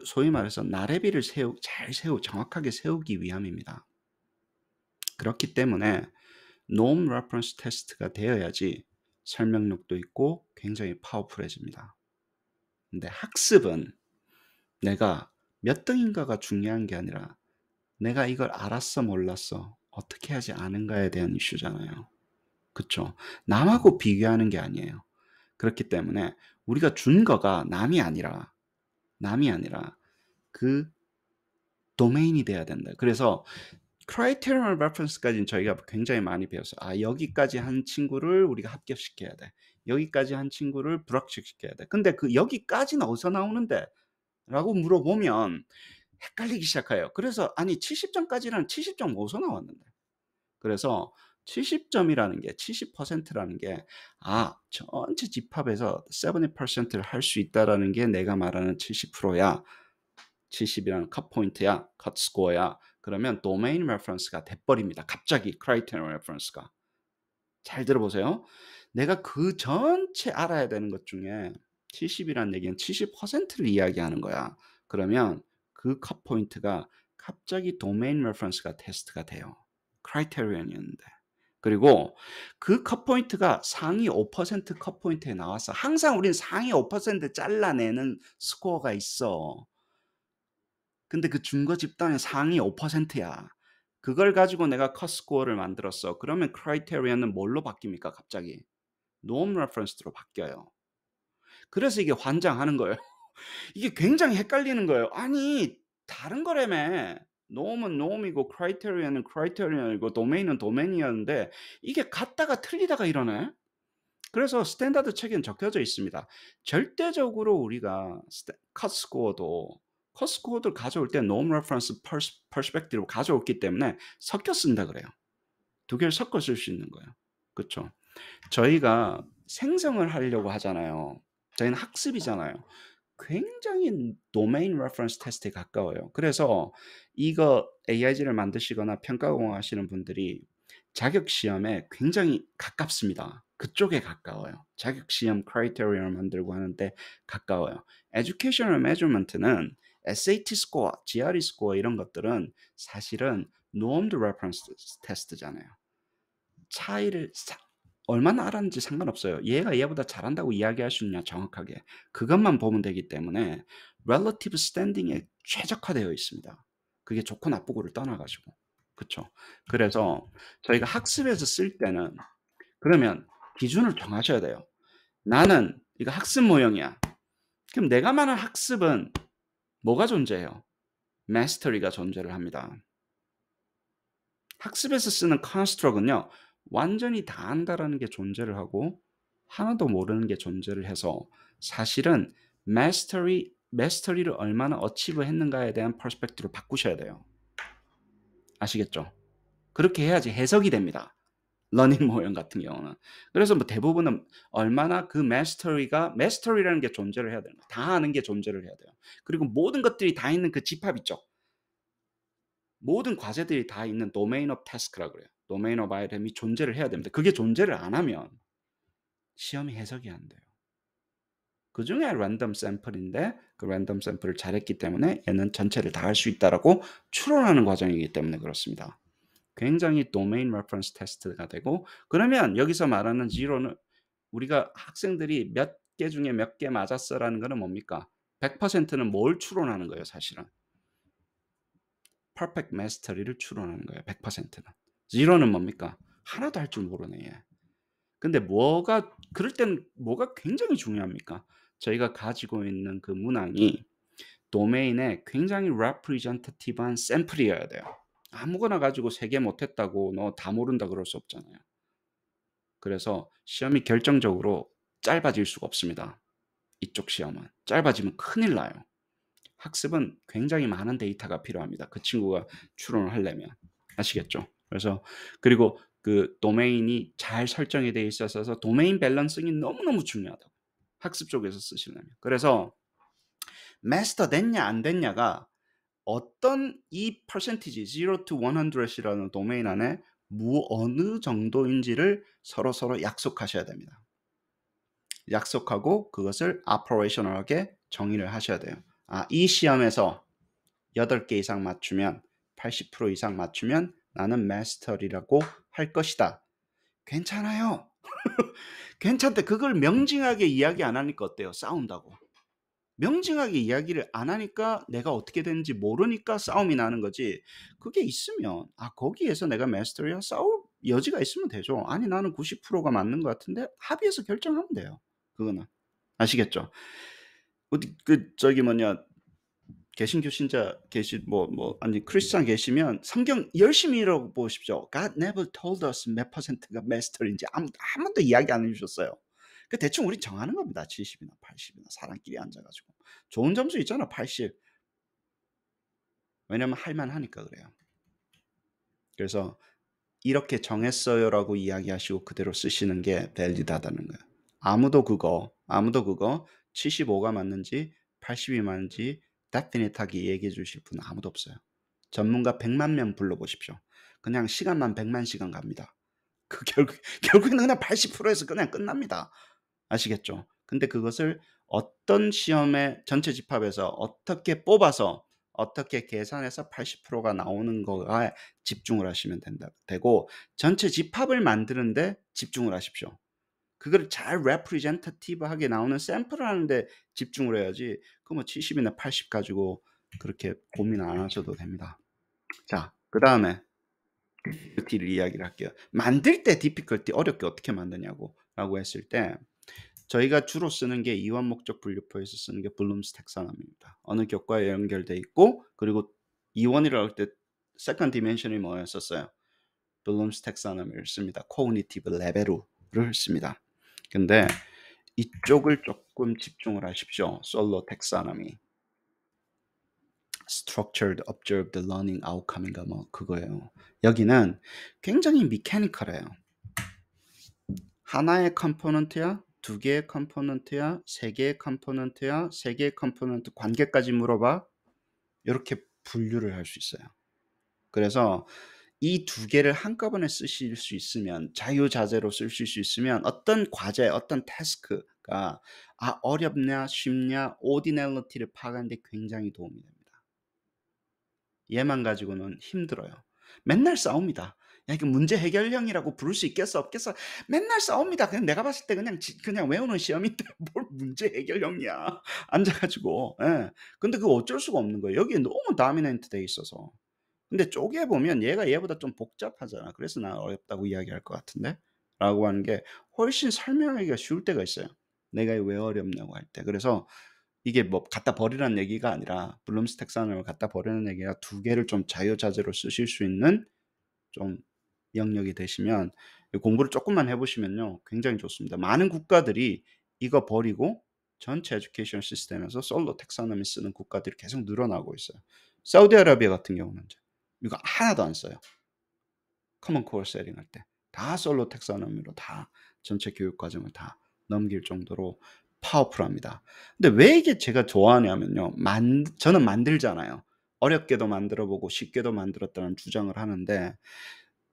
소위 말해서 나래비를 정확하게 세우기 위함입니다. 그렇기 때문에 norm reference test가 되어야지 설명력도 있고 굉장히 파워풀해집니다. 근데 학습은 내가 몇 등인가가 중요한 게 아니라 내가 이걸 알았어 몰랐어 어떻게 하지 않은가에 대한 이슈잖아요. 그쵸? 남하고 비교하는 게 아니에요. 그렇기 때문에 우리가 준 거가 남이 아니라 그 도메인이 돼야 된다. 그래서 크라이테리언 레퍼런스까지는 저희가 굉장히 많이 배웠어요. 아, 여기까지 한 친구를 우리가 합격시켜야 돼. 여기까지 한 친구를 불합격시켜야 돼. 근데 그 여기까지는 어디서 나오는데? 라고 물어보면 헷갈리기 시작해요. 그래서 아니 70점까지는 70점 어디서 나왔는데? 그래서 70점이라는 게 70%라는 게 전체 집합에서 70%를 할 수 있다라는 게 내가 말하는 70%야. 70이라는 컷 포인트야. 컷 스코어야. 그러면 도메인 레퍼런스가 돼버립니다. 갑자기 크라이테리언 레퍼런스가. 잘 들어보세요. 내가 그 전체 알아야 되는 것 중에 70이라는 얘기는 70%를 이야기하는 거야. 그러면 그 컷 포인트가 갑자기 도메인 레퍼런스가 테스트가 돼요. 크라이테리언이었는데. 그리고 그 컷 포인트가 상위 5%컷 포인트에 나왔어. 항상 우린 상위 5% 잘라내는 스코어가 있어. 근데 그 준거 집단의 상위 5%야. 그걸 가지고 내가 컷 스코어를 만들었어. 그러면 크라이테리언은 뭘로 바뀝니까? 갑자기 norm reference로 바뀌어요. 그래서 이게 환장하는 거예요. 이게 굉장히 헷갈리는 거예요. 아니 다른 거라며. norm은 norm이고 criterion은 criterion이고 domain은 domain이었는데 이게 같다가 틀리다가 이러네. 그래서 스탠다드 책에는 적혀져 있습니다. 절대적으로 우리가 컷 스코어를 가져올 때 norm reference perspective로 가져왔기 때문에 섞여 쓴다 그래요. 두 개를 섞어 쓸 수 있는 거예요. 그렇죠? 저희가 생성을 하려고 하잖아요. 저희는 학습이잖아요. 굉장히 도메인 레퍼런스 테스트에 가까워요. 그래서 이거 AIG를 만드시거나 평가 공하시는 분들이 자격 시험에 굉장히 가깝습니다. 그쪽에 가까워요. 자격 시험 크라이테리언을 만들고 하는데 가까워요. 에듀케이셔널 메저먼트는 SAT 스코어, GRE 스코어 이런 것들은 사실은 normed reference 테스트잖아요. 차이를 얼마나 알았는지 상관없어요. 얘가 얘보다 잘한다고 이야기할 수 있냐 정확하게. 그것만 보면 되기 때문에 relative standing에 최적화되어 있습니다. 그게 좋고 나쁘고를 떠나가지고. 그쵸. 그래서 저희가 학습에서 쓸 때는 그러면 기준을 정하셔야 돼요. '나는 이거 학습 모형이야.' 그럼 내가 말하는 학습은 뭐가 존재해요? mastery가 존재를 합니다. 학습에서 쓰는 construct은요. 완전히 다 안다라는 게 존재를 하고 하나도 모르는 게 존재를 해서 사실은 mastery를 얼마나 achieve 했는가에 대한 perspective를 바꾸셔야 돼요. 아시겠죠? 그렇게 해야지 해석이 됩니다. 러닝 모형 같은 경우는. 그래서 뭐 대부분은 얼마나 그 mastery라는 게 존재를 해야 되는 거예요. 다 아는 게 존재를 해야 돼요. 그리고 모든 것들이 다 있는 그 집합 있죠. 모든 과제들이 다 있는 domain of task라 그래요. domain of item이 존재를 해야 됩니다. 그게 존재를 안 하면 시험이 해석이 안 돼요. 그중에 랜덤 샘플인데 그 랜덤 샘플을 잘했기 때문에 얘는 전체를 다 할 수 있다라고 추론하는 과정이기 때문에 그렇습니다. 굉장히 domain reference test가 되고 그러면 여기서 말하는 zero는 우리가 학생들이 몇 개 중에 몇 개 맞았어라는 거는 뭡니까? 100%는 뭘 추론하는 거예요, 사실은? perfect mastery를 추론하는 거예요, 100%는. zero는 뭡니까? 하나도 할 줄 모르네, 얘. 근데 뭐가 그럴 때는 뭐가 굉장히 중요합니까? 저희가 가지고 있는 그 문항이 도메인에 굉장히 representative한 샘플이어야 돼요. 아무거나 가지고 3개 못했다고 너 다 모른다 그럴 수 없잖아요. 그래서 시험이 결정적으로 짧아질 수가 없습니다. 이쪽 시험은. 짧아지면 큰일 나요. 학습은 굉장히 많은 데이터가 필요합니다. 그 친구가 추론을 하려면. 아시겠죠? 그래서 그리고 그 도메인이 잘 설정이 돼 있어서 도메인 밸런싱이 너무너무 중요하다고. 학습 쪽에서 쓰시려면. 그래서 마스터 됐냐 안 됐냐가 어떤 이 퍼센티지 0 to 100이라는 도메인 안에 어느 정도인지를 서로 약속하셔야 됩니다. 약속하고 그것을 operational하게 정의를 하셔야 돼요. 이 시험에서 8개 이상 맞추면 80% 이상 맞추면 나는 마스터리라고 할 것이다. 괜찮아요. 괜찮대. 그걸 명징하게 이야기 안 하니까 어때요? 싸운다고. 명징하게 이야기를 안 하니까 내가 어떻게 되는지 모르니까 싸움이 나는 거지. 그게 있으면 거기에서 내가 마스터리와 싸울 여지가 있으면 되죠. 아니 나는 90%가 맞는 것 같은데 합의해서 결정하면 돼요. 그거는. 아시겠죠? 어디 저기 뭐냐 개신교 신자 아니 크리스찬 계시면 성경 열심히 읽어보십시오. God never told us 몇 퍼센트가 마스터인지 한 번도 이야기 안 해주셨어요. 그 대충 우리 정하는 겁니다. 70이나 80이나 사람끼리 앉아가지고 좋은 점수 있잖아 80. 왜냐면 할만하니까 그래요. 그래서 이렇게 정했어요라고 이야기하시고 그대로 쓰시는 게 밸리드하다는 거예요. 아무도 그거 75가 맞는지 80이 맞는지 데피니트하게 얘기해 주실 분은 아무도 없어요. 전문가 100만 명 불러보십시오. 그냥 시간만 100만 시간 갑니다. 결국에는 그냥 80%에서 그냥 끝납니다. 아시겠죠? 근데 그것을 어떤 시험의 전체 집합에서 어떻게 뽑아서 어떻게 계산해서 80%가 나오는 거에 집중을 하시면 되고 전체 집합을 만드는데 집중을 하십시오. 그걸 잘 representative하게 나오는 샘플을 하는데 집중을 해야지 그 뭐 70이나 80 가지고 그렇게 고민 안 하셔도 됩니다. 자, 그 다음에 difficulty를 이야기를 할게요. 만들 때 difficulty 어렵게 어떻게 만드냐고 라고 했을 때 저희가 주로 쓰는 게 이원 목적 분류표에서 쓰는 게 블룸스 텍사оном입니다. 어느 격과에 연결돼 있고 그리고 이원이라고 할 때 세컨드 디멘션이 뭐였었어요? 블룸스 텍사노미를 씁니다. 코그니티브 레벨을 씁니다. 근데 이쪽을 조금 집중을 하십시오. 솔로 텍사노미. Structured Observed Learning Outcome인가 뭐 그거예요. 여기는 굉장히 미케니컬해요. 하나의 컴포넌트야, 2개의 컴포넌트야, 3개의 컴포넌트야, 3개의 컴포넌트 관계까지 물어봐. 이렇게 분류를 할 수 있어요. 그래서 이 2개를 한꺼번에 쓰실 수 있으면 자유자재로 쓰실 수 있으면 어떤 과제, 어떤 태스크가 어렵냐, 쉽냐, 오디널리티를 파악하는 데 굉장히 도움이 됩니다. 얘만 가지고는 힘들어요. 맨날 싸웁니다. 야, 이거 문제 해결형이라고 부를 수 있겠어 없겠어? 맨날 싸웁니다. 그냥 내가 봤을 때 그냥 외우는 시험인데 뭘 문제 해결형이야. 앉아가지고. 예. 근데 그거 어쩔 수가 없는 거예요. 여기에 너무 다미넨트 돼 있어서. 근데 쪼개 보면 얘가 얘보다 좀 복잡하잖아. 그래서 난 어렵다고 이야기할 것 같은데? 라고 하는 게 훨씬 설명하기가 쉬울 때가 있어요. 내가 왜 어렵냐고 할 때. 그래서 이게 뭐 갖다 버리라는 얘기가 아니라 블룸스 텍사노를 갖다 버리는 얘기가 두 개를 좀 자유자재로 쓰실 수 있는 좀 영역이 되시면 이 공부를 쪼끔만 해 보시면요 굉장히 좋습니다. 많은 국가들이 이거 버리고 전체 에듀케이션 시스템에서 솔로 텍사노미 쓰는 국가들이 계속 늘어나고 있어요. 사우디아라비아 같은 경우는 인제 이거 하나도 안 써요. 커먼 코어 세팅할 때. 다 솔로 텍사노미로 다 전체 교육 과정을 다 넘길 정도로 파워풀합니다. 근데 왜 이게 제가 좋아하냐면요. 저는 만들잖아요. 어렵게도 만들어 보고 쉽게도 만들었다는 주장을 하는데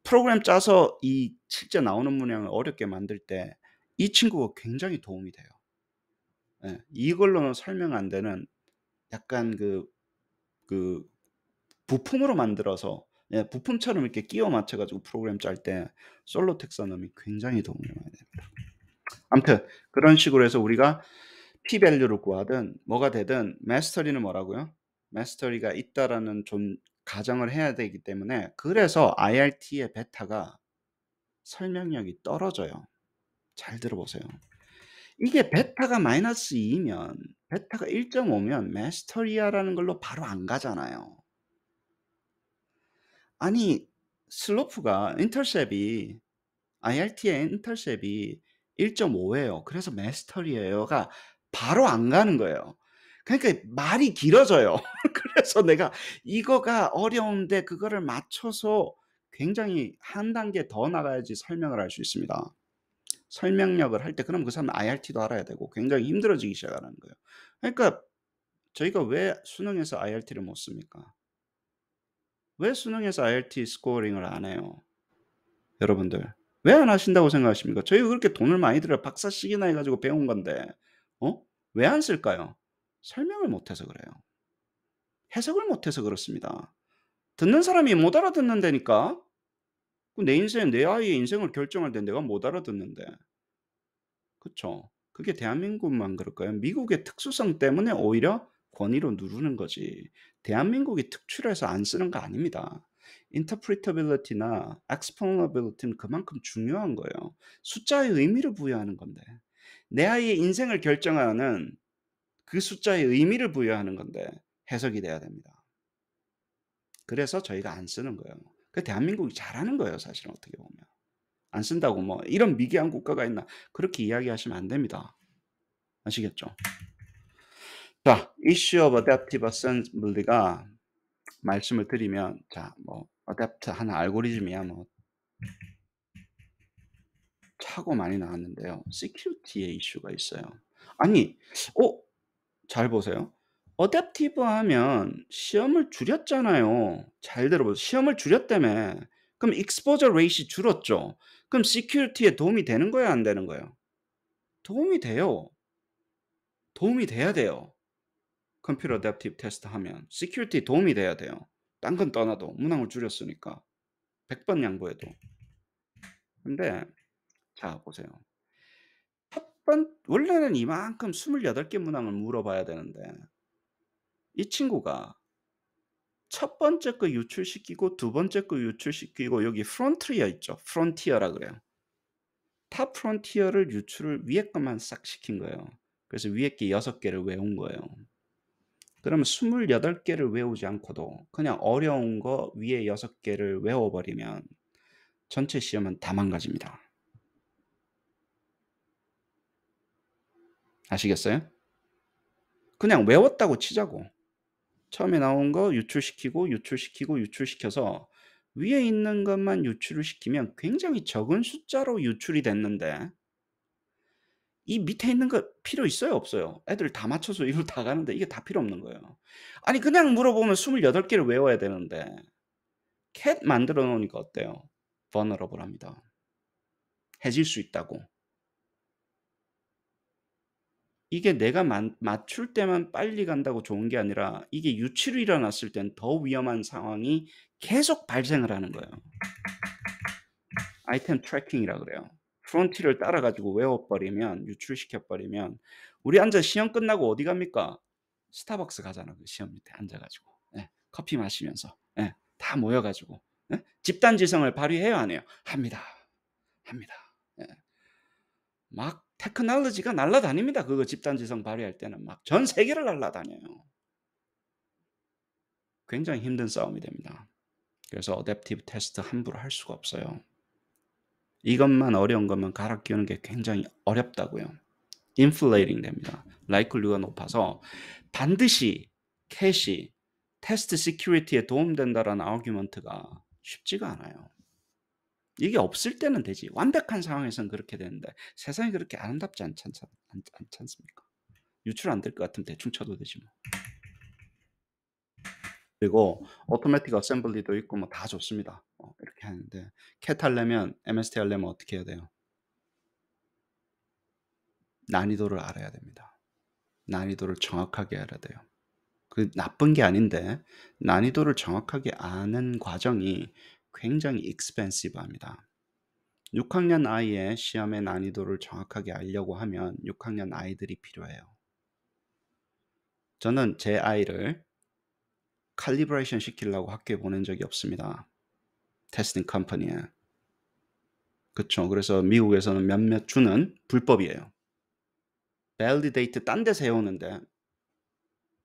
프로그램 짜서 이 실제 나오는 문양을 어렵게 만들 때 이 친구가 굉장히 도움이 돼요. 예. 이걸로는 설명 안 되는 약간 그 부품으로 만들어서 예 부품처럼 이렇게 끼워 맞춰 가지고 프로그램 짤 때 솔로 텍사노미 굉장히 도움이 많이 됩니다. 아무튼 그런 식으로 해서 우리가 P 밸류를 구하든 뭐가 되든 마스터리는 뭐라고요? 마스터리가 있다라는 좀 가정을 해야 되기 때문에 그래서 IRT의 베타가 설명력이 떨어져요. 잘 들어보세요. 이게 베타가 -2면 베타가 1.5면 마스터리아라는 걸로 바로 안 가잖아요. 아니 슬로프가 인터셉이 IRT의 인터셉이 1.5 예요. 그래서 마스터리예요가 바로 안 가는 거예요. 그러니까 말이 길어져요. 그래서 내가 이거가 어려운데 그거를 맞춰서 굉장히 한 단계 더 나가야지 설명을 할 수 있습니다. 설명력을 할 때 그럼 그 사람은 IRT도 알아야 되고 굉장히 힘들어지기 시작하는 거예요. 그러니까 저희가 왜 수능에서 IRT를 못 씁니까? 왜 수능에서 IRT 스코어링을 안 해요? 여러분들. 왜 안 하신다고 생각하십니까? 저희가 그렇게 돈을 많이 들여 박사씩이나 해 가지고 배운 건데 어? 왜 안 쓸까요? 설명을 못 해서 그래요. 해석을 못 해서 그렇습니다. 듣는 사람이 못 알아듣는다니까. 그 내 인생 내 아이의 인생을 결정할 때 내가 못 알아듣는데. 그쵸. 그게 대한민국만 그럴까요? 미국의 특수성 때문에 오히려 권위로 누르는 거지 대한민국이 특출해서 안 쓰는 거 아닙니다. interpretability나 explainability는 그만큼 중요한 거예요. 숫자의 의미를 부여하는 건데. 내 아이의 인생을 결정하는 그 숫자의 의미를 부여하는 건데 해석이 돼야 됩니다. 그래서 저희가 안 쓰는 거예요. 그 대한민국이 잘하는 거예요 사실은 어떻게 보면. 안 쓴다고 뭐 '이런 미개한 국가가 있나.' 그렇게 이야기하시면 안 됩니다. 아시겠죠? 자 issue of adaptive assembly가 말씀을 드리면 자 뭐 어댑트 하는 알고리즘이야 뭐 차고 많이 나왔는데요. security의 이슈가 있어요. 아니 어 잘 보세요. 어댑티브 하면 시험을 줄였잖아요. 잘 들어보세요. 시험을 줄였다며. 그럼 exposure rate이 줄었죠. 그럼 security에 도움이 되는 거예요, 안 되는 거예요? 도움이 돼요. 도움이 돼야 돼요. 컴퓨터 어댑티브 테스트 하면 시큐리티 도움이 돼야 돼요. 딴 건 떠나도 문항을 줄였으니까. 100번 양보해도. 근데 자 보세요. 원래는 이만큼 28개 문항을 물어봐야 되는데 이 친구가 첫 번째 거 유출시키고 두 번째 거 유출시키고 여기 프론티어 있죠. 프론티어라 그래요. 탑 프론티어를 유출을 위에 것만 싹 시킨 거예요. 그래서 위에 게 6 개를 외운 거예요. 그러면 28 개를 외우지 않고도 그냥 어려운 거 위에 6 개를 외워 버리면 전체 시험은 다 망가집니다. 아시겠어요? 그냥 외웠다고 치자고. 처음에 나온 거 유출시키고, 유출시키고, 유출시켜서 위에 있는 것만 유출을 시키면 굉장히 적은 숫자로 유출이 됐는데 이 밑에 있는 거 필요 있어요, 없어요? 애들 다 맞춰서 이걸 다 가는데 이게 다 필요 없는 거예요. 아니 그냥 물어보면 28 개를 외워야 되는데 cat 만들어 놓으니까 어때요? vulnerable합니다. 해질 수 있다고. 이게 내가 맞출 때만 빨리 간다고 좋은 게 아니라 이게 유출이 일어났을 땐 더 위험한 상황이 계속 발생을 하는 거예요. 아이템 트래킹이라 그래요. 프론티를 따라 가지고 외워 버리면 유출시켜 버리면 우리 앉아 시험 끝나고 어디 갑니까? 스타벅스 가잖아. 그 시험 밑에 앉아 가지고. 예. 커피 마시면서. 예. 다 모여 가지고 예? 집단 지성을 발휘해요 안 해요? 합니다. 합니다. 예. 막 테크놀로지가 날아다닙니다. 그거 집단 지성 발휘할 때는 막 전 세계를 날아다녀요. 굉장히 힘든 싸움이 됩니다. 그래서 어댑티브 테스트 함부로 할 수가 없어요. 이것만 어려운 거면 갈아 끼우는 게 굉장히 어렵다고요. 인플레이팅 됩니다. 라이클리가 높아서 반드시 캐시 테스트 시큐리티에 도움된다라는 아규먼트가 쉽지가 않아요. 이게 없을 때는 되지. 완벽한 상황에서는 그렇게 되는데 세상이 그렇게 아름답지 않지 않습니까? 유출 안 될 것 같으면 대충 쳐도 되지 뭐. 그리고 오토매틱 어셈블리도 있고 뭐 다 좋습니다. 이렇게 하는데 캣 하려면 MST 하려면 어떻게 해야 돼요? 난이도를 알아야 됩니다. 난이도를 정확하게 알아야 돼요. 그 나쁜 게 아닌데 난이도를 정확하게 아는 과정이 굉장히 expensive합니다. 6학년 아이의 시험의 난이도를 정확하게 알려고 하면 6학년 아이들이 필요해요. 저는 제 아이를 칼리브레이션 시키려고 학교에 보낸 적이 없습니다. 테스팅 컴퍼니에. 그쵸. 그래서 미국에서는 몇몇 주는 불법이에요. 밸리데이트 딴 데 세우는데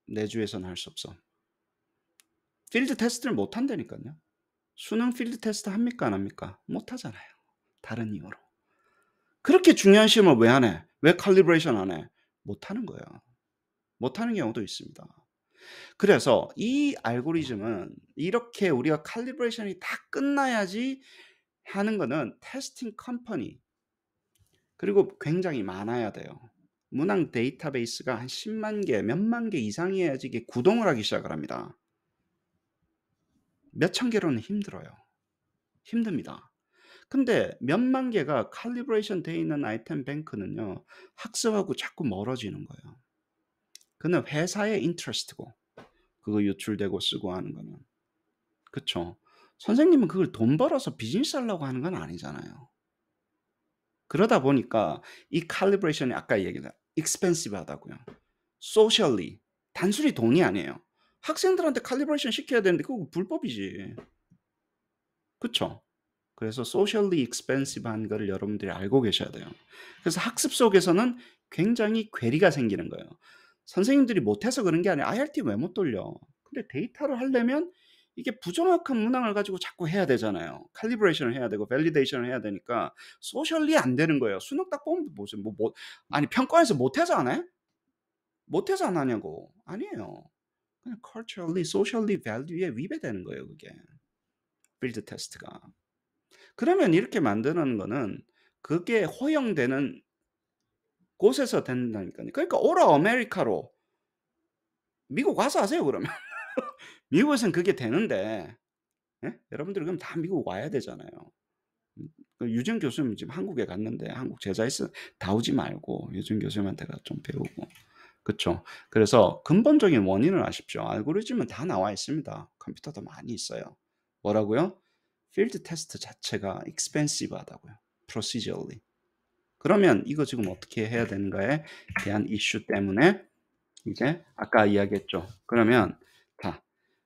내 주에서는 할 수 없어. 필드 테스트를 못 한다니까요. 수능 필드 테스트 합니까 안 합니까? 못 하잖아요. 다른 이유로. 그렇게 중요한 시험을 왜 안 해? 왜 칼리브레이션 안 해? 못 하는 거예요. 못 하는 경우도 있습니다. 그래서 이 알고리즘은 이렇게 우리가 칼리브레이션이 다 끝나야지 하는 거는 테스팅 컴퍼니 그리고 굉장히 많아야 돼요. 문항 데이터베이스가 한 10만 개, 몇만 개 이상이어야지 이게 구동을 하기 시작을 합니다. 몇천 개로는 힘들어요. 힘듭니다. 근데 몇만 개가 칼리브레이션 돼 있는 아이템 뱅크는요. 학습하고 자꾸 멀어지는 거예요. 그는 회사의 인트레스트고 그거 유출되고 쓰고 하는 거는. 그쵸. 선생님은 그걸 돈 벌어서 비즈니스 하려고 하는 건 아니잖아요. 그러다 보니까 이 칼리브레이션이 아까 얘기했던 expensive하다고요. socially 단순히 돈이 아니에요. 학생들한테 칼리브레이션 시켜야 되는데 그거 불법이지. 그쵸? 그래서 socially expensive한 거를 여러분들이 알고 계셔야 돼요. 그래서 학습 속에서는 굉장히 괴리가 생기는 거예요. 선생님들이 못해서 그런 게 아니라 IRT 왜 못 돌려? 근데 데이터를 하려면 이게 부정확한 문항을 가지고 자꾸 해야 되잖아요. 칼리브레이션을 해야 되고 밸리데이션을 해야 되니까 소셜리 안 되는 거예요. 수능 딱 보면 보세요. 아니 평가에서 못해서 안 해? 못해서 안 하냐고. 아니에요. 그냥 culturally, socially value에 위배되는 거예요, 그게. 필드 테스트가. 그러면 이렇게 만드는 거는 그게 허용되는 곳에서 된다니까요. 그러니까 오라 아메리카로 미국 와서 하세요, 그러면. 미국에서는 그게 되는데 예? 여러분들 그럼 다 미국 와야 되잖아요. 그 유진 교수님 지금 한국에 갔는데 한국 제자 있어 다 오지 말고 유진 교수님한테 가서 좀 배우고. 그쵸. 그래서 근본적인 원인을 아십시오. 알고리즘은 다 나와 있습니다. 컴퓨터도 많이 있어요. 뭐라고요? 필드 테스트 자체가 expensive하다고요. procedurally. 그러면 이거 지금 어떻게 해야 되는가에 대한 이슈 때문에 이제 아까 이야기했죠. 그러면 자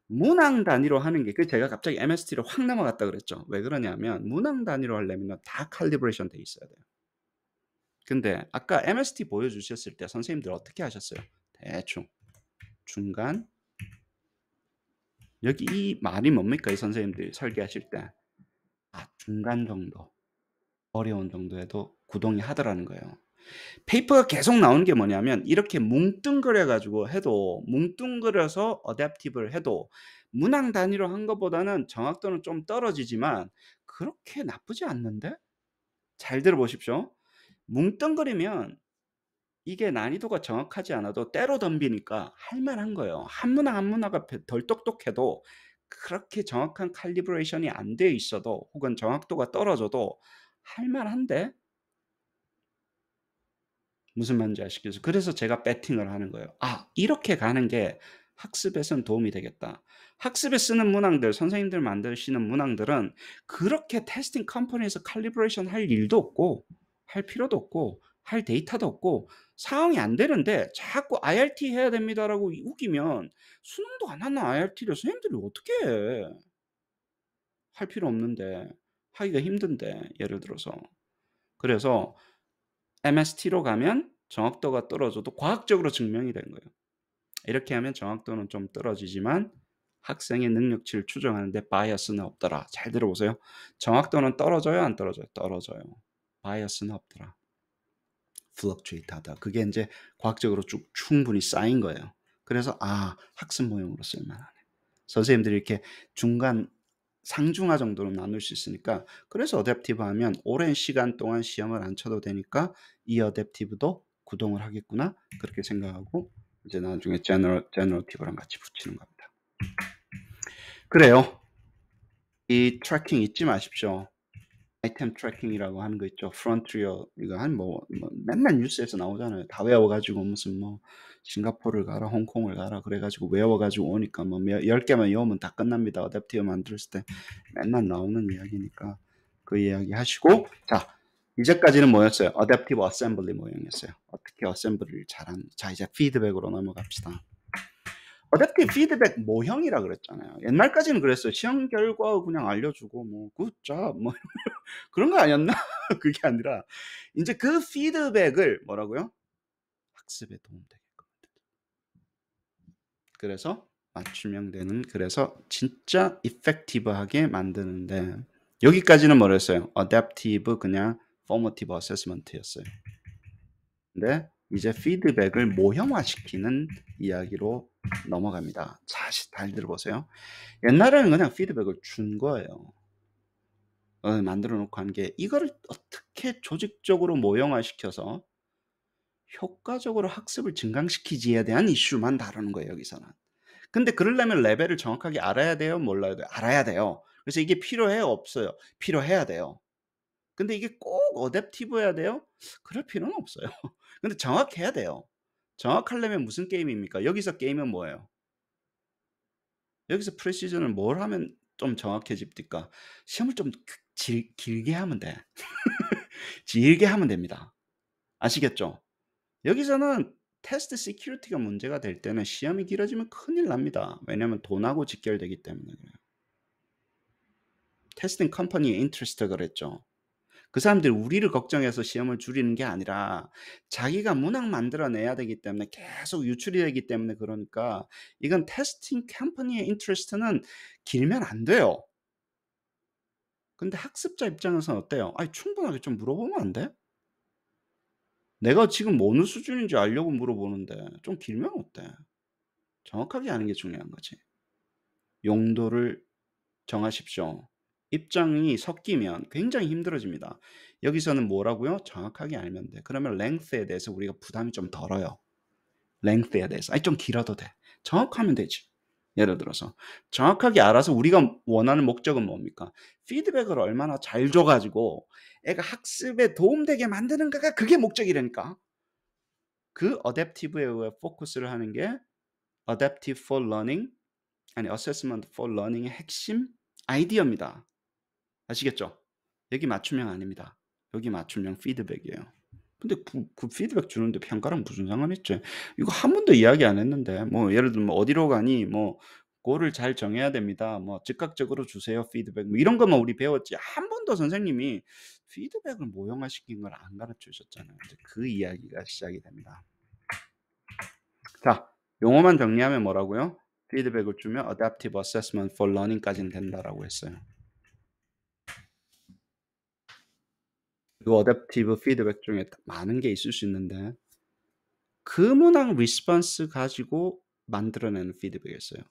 문항 단위로 하는 게 그 제가 갑자기 MST로 확 넘어갔다 그랬죠. 왜 그러냐면 문항 단위로 하려면 다 칼리브레이션 돼 있어야 돼요. 근데 아까 MST 보여주셨을 때 선생님들 어떻게 하셨어요? 대충 중간 여기 이 말이 뭡니까? 이 선생님들이 설계하실 때 중간 정도 어려운 정도에도 구동이 하더라는 거예요. 페이퍼가 계속 나오는 게 뭐냐면 이렇게 뭉뚱그려 가지고 해도 뭉뚱그려서 어댑티브를 해도 문항 단위로 한 것보다는 정확도는 좀 떨어지지만 그렇게 나쁘지 않는데? 잘 들어보십시오. 뭉뚱그리면 이게 난이도가 정확하지 않아도 때로 덤비니까 할 만한 거예요. 한 문항 한 문화가 덜 똑똑해도 그렇게 정확한 칼리브레이션이 안 돼 있어도 혹은 정확도가 떨어져도 할 만한데? 무슨 말인지 아시겠어요? 그래서 제가 배팅을 하는 거예요. 이렇게 가는 게 학습에선 도움이 되겠다. 학습에 쓰는 문항들, 선생님들 만드시는 문항들은 그렇게 테스팅 컴퍼니에서 칼리브레이션 할 일도 없고 할 필요도 없고 할 데이터도 없고 상황이 안 되는데 자꾸 IRT 해야 됩니다라고 우기면 수능도 안 하는 IRT를 선생님들이 어떻게 해? 할 필요 없는데 하기가 힘든데 예를 들어서. 그래서 MST로 가면 정확도가 떨어져도 과학적으로 증명이 된 거예요. 이렇게 하면 정확도는 좀 떨어지지만 학생의 능력치를 추정하는 데 바이어스는 없더라. 잘 들어보세요. 정확도는 떨어져요, 안 떨어져요? 떨어져요. 바이어스는 없더라. fluctuate 하다. 그게 인제 과학적으로 쭉 충분히 쌓인 거예요. 그래서 학습 모형으로 쓸 만하네. 선생님들이 이렇게 중간 상중하 정도로 나눌 수 있으니까, 그래서 어댑티브 하면 오랜 시간 동안 시험을 안 쳐도 되니까 이 어댑티브도 구동을 하겠구나, 그렇게 생각하고 이제 나중에 제너러티브랑 같이 붙이는 겁니다. 그래요. 이 트래킹 잊지 마십시오. 아이템 트래킹이라고 하는 거 있죠. 프론티어, 이거 한 맨날 뉴스에서 나오잖아요. 다 외워가지고 무슨 싱가포르를 가라, 홍콩을 가라, 그래가지고 외워가지고 오니까 10개만 외우면 다 끝납니다. 어댑티브 만들었을 때 맨날 나오는 이야기니까 그 이야기 하시고, 자, 이제까지는 뭐였어요? 어댑티브 어셈블리 모형이었어요. 어떻게 어셈블리를 잘하는. 자, 이제 피드백으로 넘어갑시다. 어댑티브 피드백 모형이라 그랬잖아요. 옛날까지는 그랬어요. 시험 결과 그냥 알려주고 굿잡 그런 거 아니었나? 그게 아니라 이제 그 피드백을 뭐라고요? 학습에 도움되게끔. 그래서 맞춤형 되는, 그래서 진짜 이펙티브하게 만드는데, 여기까지는 뭐랬어요? 어댑티브 그냥 포머티브 어세스먼트였어요. 근데 이제 피드백을 모형화시키는 이야기로 넘어갑니다. 잘 들어보세요. 옛날에는 그냥 피드백을 준 거예요. 만들어 놓고 한 게, 이거를 어떻게 조직적으로 모형화시켜서 효과적으로 학습을 증강시키지에 대한 이슈만 다루는 거예요, 여기서는. 근데 그러려면 레벨을 정확하게 알아야 돼요, 몰라야 돼요? 알아야 돼요. 그래서 이게 필요해요, 없어요? 필요해야 돼요. 근데 이게 꼭 어댑티브여야 돼요? 그럴 필요는 없어요. 근데 정확해야 돼요. 정확하려면 무슨 게임입니까? 여기서 게임은 뭐예요? 여기서 프리시즌을 뭘 하면 좀 정확해집니까? 시험을 좀 길게 하면 돼. 길게 하면 됩니다. 아시겠죠? 여기서는 테스트 시큐리티가 문제가 될 때는 시험이 길어지면 큰일 납니다. 왜냐하면 돈하고 직결되기 때문에 그래요. 테스팅 컴퍼니의 인트레스트가 그랬죠. 그 사람들이 우리를 걱정해서 시험을 줄이는 게 아니라 자기가 문항 만들어내야 되기 때문에, 계속 유출이 되기 때문에, 그러니까 이건 테스팅 컴퍼니의 인트레스트는 길면 안 돼요. 근데 학습자 입장에서는 어때요? 아니, 충분하게 좀 물어보면 안 돼? 내가 지금 어느 수준인지 알려고 물어보는데 좀 길면 어때? 정확하게 하는 게 중요한 거지. 용도를 정하십시오. 입장이 섞이면 굉장히 힘들어집니다. 여기서는 뭐라고요? 정확하게 알면 돼. 그러면 length에 대해서 우리가 부담이 좀 덜어요. length에 대해서. 아니, 좀 길어도 돼. 정확하면 되지. 예를 들어서 정확하게 알아서 우리가 원하는 목적은 뭡니까? 피드백을 얼마나 잘 줘가지고 애가 학습에 도움되게 만드는가가 그게 목적이라니까. 그 어댑티브에 포커스를 하는 게 Adaptive for Learning, 아니 Assessment for Learning의 핵심 아이디어입니다. 아시겠죠? 여기 맞춤형 아닙니다. 여기 맞춤형 피드백이에요. 근데 그 피드백 주는데 평가랑 무슨 상관이 있지? 이거 한 번도 이야기 안 했는데, 예를 들면 어디로 가니, 그거를 잘 정해야 됩니다. 즉각적으로 주세요 피드백. 이런 것만 우리 배웠지. 한 번도 선생님이 피드백을 모형화시킨 걸 안 가르쳐 주셨잖아요. 이제 그 이야기가 시작이 됩니다. 자, 용어만 정리하면 뭐라고요? 피드백을 주면 Adaptive Assessment for Learning까지는 된다라고 했어요. 그 어댑티브 피드백 중에 많은 게 있을 수 있는데, 그 문항 리스폰스 가지고 만들어내는 피드백이었어요.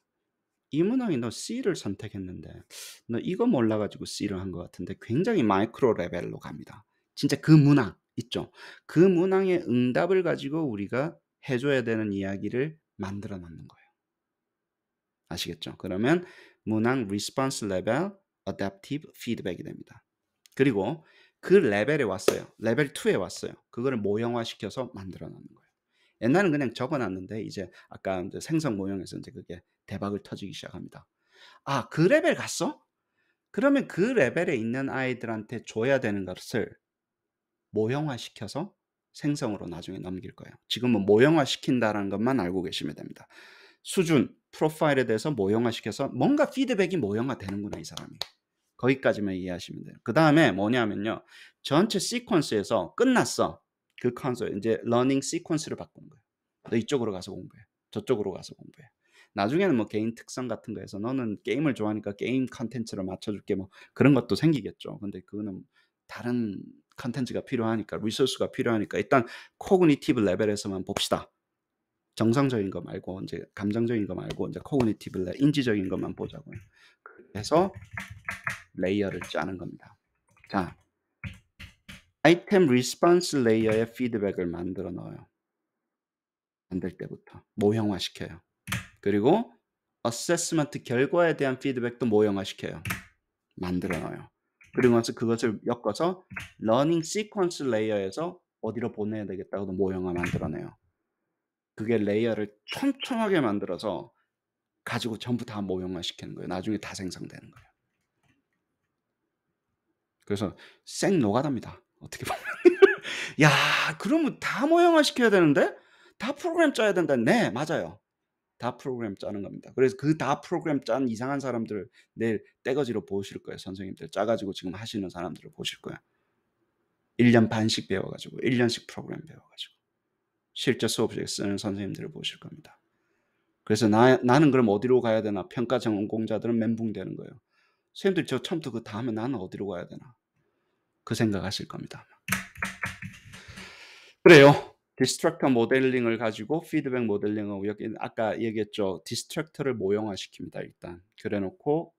이 문항이 너 C를 선택했는데 너 이거 몰라가지고 C를 한 것 같은데, 굉장히 마이크로 레벨로 갑니다. 진짜 그 문항 있죠. 그 문항의 응답을 가지고 우리가 해줘야 되는 이야기를 만들어 놓는 거예요. 아시겠죠? 그러면 문항 리스폰스 레벨 어댑티브 피드백이 됩니다. 그리고 그 레벨에 왔어요. 레벨 2에 왔어요. 그거를 모형화시켜서 만들어 놓는 거예요. 옛날은 그냥 적어 놨는데 이제 아까 이제 생성 모형에서 이제 그게 대박을 터지기 시작합니다. 그 레벨 갔어? 그러면 그 레벨에 있는 아이들한테 줘야 되는 것을 모형화시켜서 생성으로 나중에 넘길 거예요. 지금은 모형화시킨다라는 것만 알고 계시면 됩니다. 수준, 프로파일에 대해서 모형화시켜서 뭔가 피드백이 모형화되는구나, 이 사람이. 거기까지만 이해하시면 돼요. 그다음에 뭐냐면요. 전체 시퀀스에서 끝났어. 그 컨셉 인제 러닝 시퀀스를 바꾸는 거예요. "너 이쪽으로 가서 공부해. 저쪽으로 가서 공부해." 나중에는 뭐 개인 특성 같은 거에서 "너는 게임을 좋아하니까 게임 콘텐츠를 맞춰 줄게." 뭐 그런 것도 생기겠죠. 근데 그거는 다른 콘텐츠가 필요하니까 리소스가 필요하니까 일단 코그니티브 레벨에서만 봅시다. 정상적인 거 말고 인제 감정적인 거 말고 인제 코그니티브 인지적인 것만 보자고요. 그래서 레이어를 짜는 겁니다. 자, 아이템 리스폰스 레이어에 피드백을 만들어 넣어요. 만들 때부터 모형화시켜요. 그리고 어세스먼트 결과에 대한 피드백도 모형화시켜요. 만들어 놔요. 그리고 나서 그것을 엮어서 러닝 시퀀스 레이어에서 어디로 보내야 되겠다고도 모형화 만들어 내요. 그게 레이어를 촘촘하게 만들어서 가지고 전부 다 모형화시키는 거예요. 나중에 다 생성되는 거예요. 그래서 생 노가다입니다. 어떻게 보면. 야, 그러면 다 모형화시켜야 되는데? 다 프로그램 짜야 된다. 네, 맞아요. 다 프로그램 짜는 겁니다. 그래서 그 다 프로그램 짠 이상한 사람들을 내일 떼거지로 보실 거예요. 선생님들 짜 가지고 지금 하시는 사람들을 보실 거예요. 1년 반씩 배워 가지고 1 년씩 프로그램 배워 가지고 실제 수업에 쓰는 선생님들을 보실 겁니다. 그래서 나는 그럼 어디로 가야 되나? 평가 전공자들은 멘붕되는 거예요. 선생님들 저 처음부터 그거 다 하면 나는 어디로 가야 되나? 그 생각하실 겁니다. 그래요. 디스트랙터 모델링을 가지고 피드백 모델링하고 여기 아까 얘기했죠. 디스트랙터를 모형화시킵니다 일단. 그래 놓고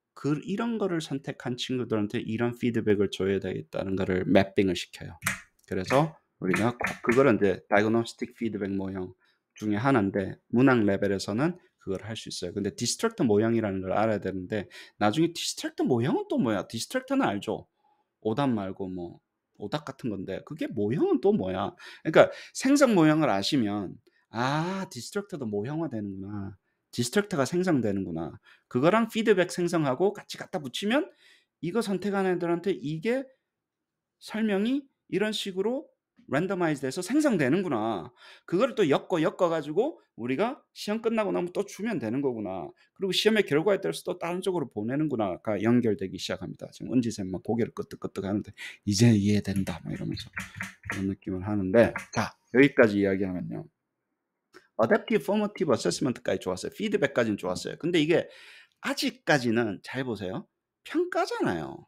이런 거를 선택한 친구들한테 이런 피드백을 줘야 되겠다는 거를 매핑을 시켜요. 그래서 우리가 그거를 인제 다이그노스틱 피드백 모형 중에 하나인데 문학 레벨에서는 그걸 할 수 있어요. 근데 디스트랙터 모형이라는 걸 알아야 되는데 나중에 디스트랙터 모형은 또 뭐야? 디스트랙터는 알죠. 오답 말고 뭐 오답 같은 건데 그게 모형은 또 뭐야? 그러니까 생성 모형을 아시면 '아 디스트럭터도 모형화되는구나. 디스트럭터가 생성되는구나.' 그거랑 피드백 생성하고 같이 갖다 붙이면 이거 선택한 애들한테 이게 설명이 이런 식으로 randomize 돼서 생성되는구나. 그거를 또 엮어 가지고 우리가 시험 끝나고 나면 또 주면 되는 거구나. 그리고 시험의 결과에 따라서 또 다른 쪽으로 보내는구나가 연결되기 시작합니다. 지금 은지쌤 막 고개를 끄덕끄덕 하는데 '이제 이해된다.' 막 이러면서 그런 느낌을 하는데 자 여기까지 이야기하면요. 어댑티브 포머티브 어세스먼트까지 좋았어요. 피드백까지는 좋았어요. 근데 이게 아직까지는 잘 보세요. 평가잖아요.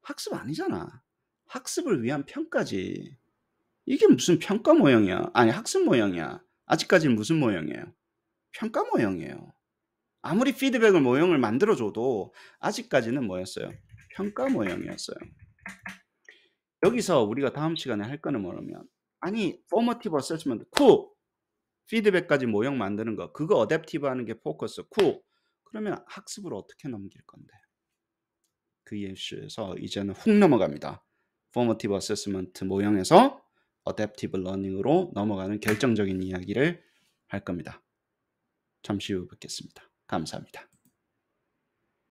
학습 아니잖아. 학습을 위한 평가지. 이게 무슨 평가 모형이야. 아니 학습 모형이야. 아직까지는 무슨 모형이에요? 평가 모형이에요. 아무리 피드백을 모형을 만들어 줘도 아직까지는 뭐였어요? 평가 모형이었어요. 여기서 우리가 다음 시간에 할 거는 뭐냐면 아니 포머티브 어세스먼트 쿨. 피드백까지 모형 만드는 거 그거 어댑티브 하는 게 포커스 쿨. 그러면 학습으로 어떻게 넘길 건데? 그 이슈에서 이제는 훅 넘어갑니다. 포머티브 어세스먼트 모형에서 어댑티브 러닝으로 넘어가는 결정적인 이야기를 할 겁니다. 잠시 후 뵙겠습니다. 감사합니다.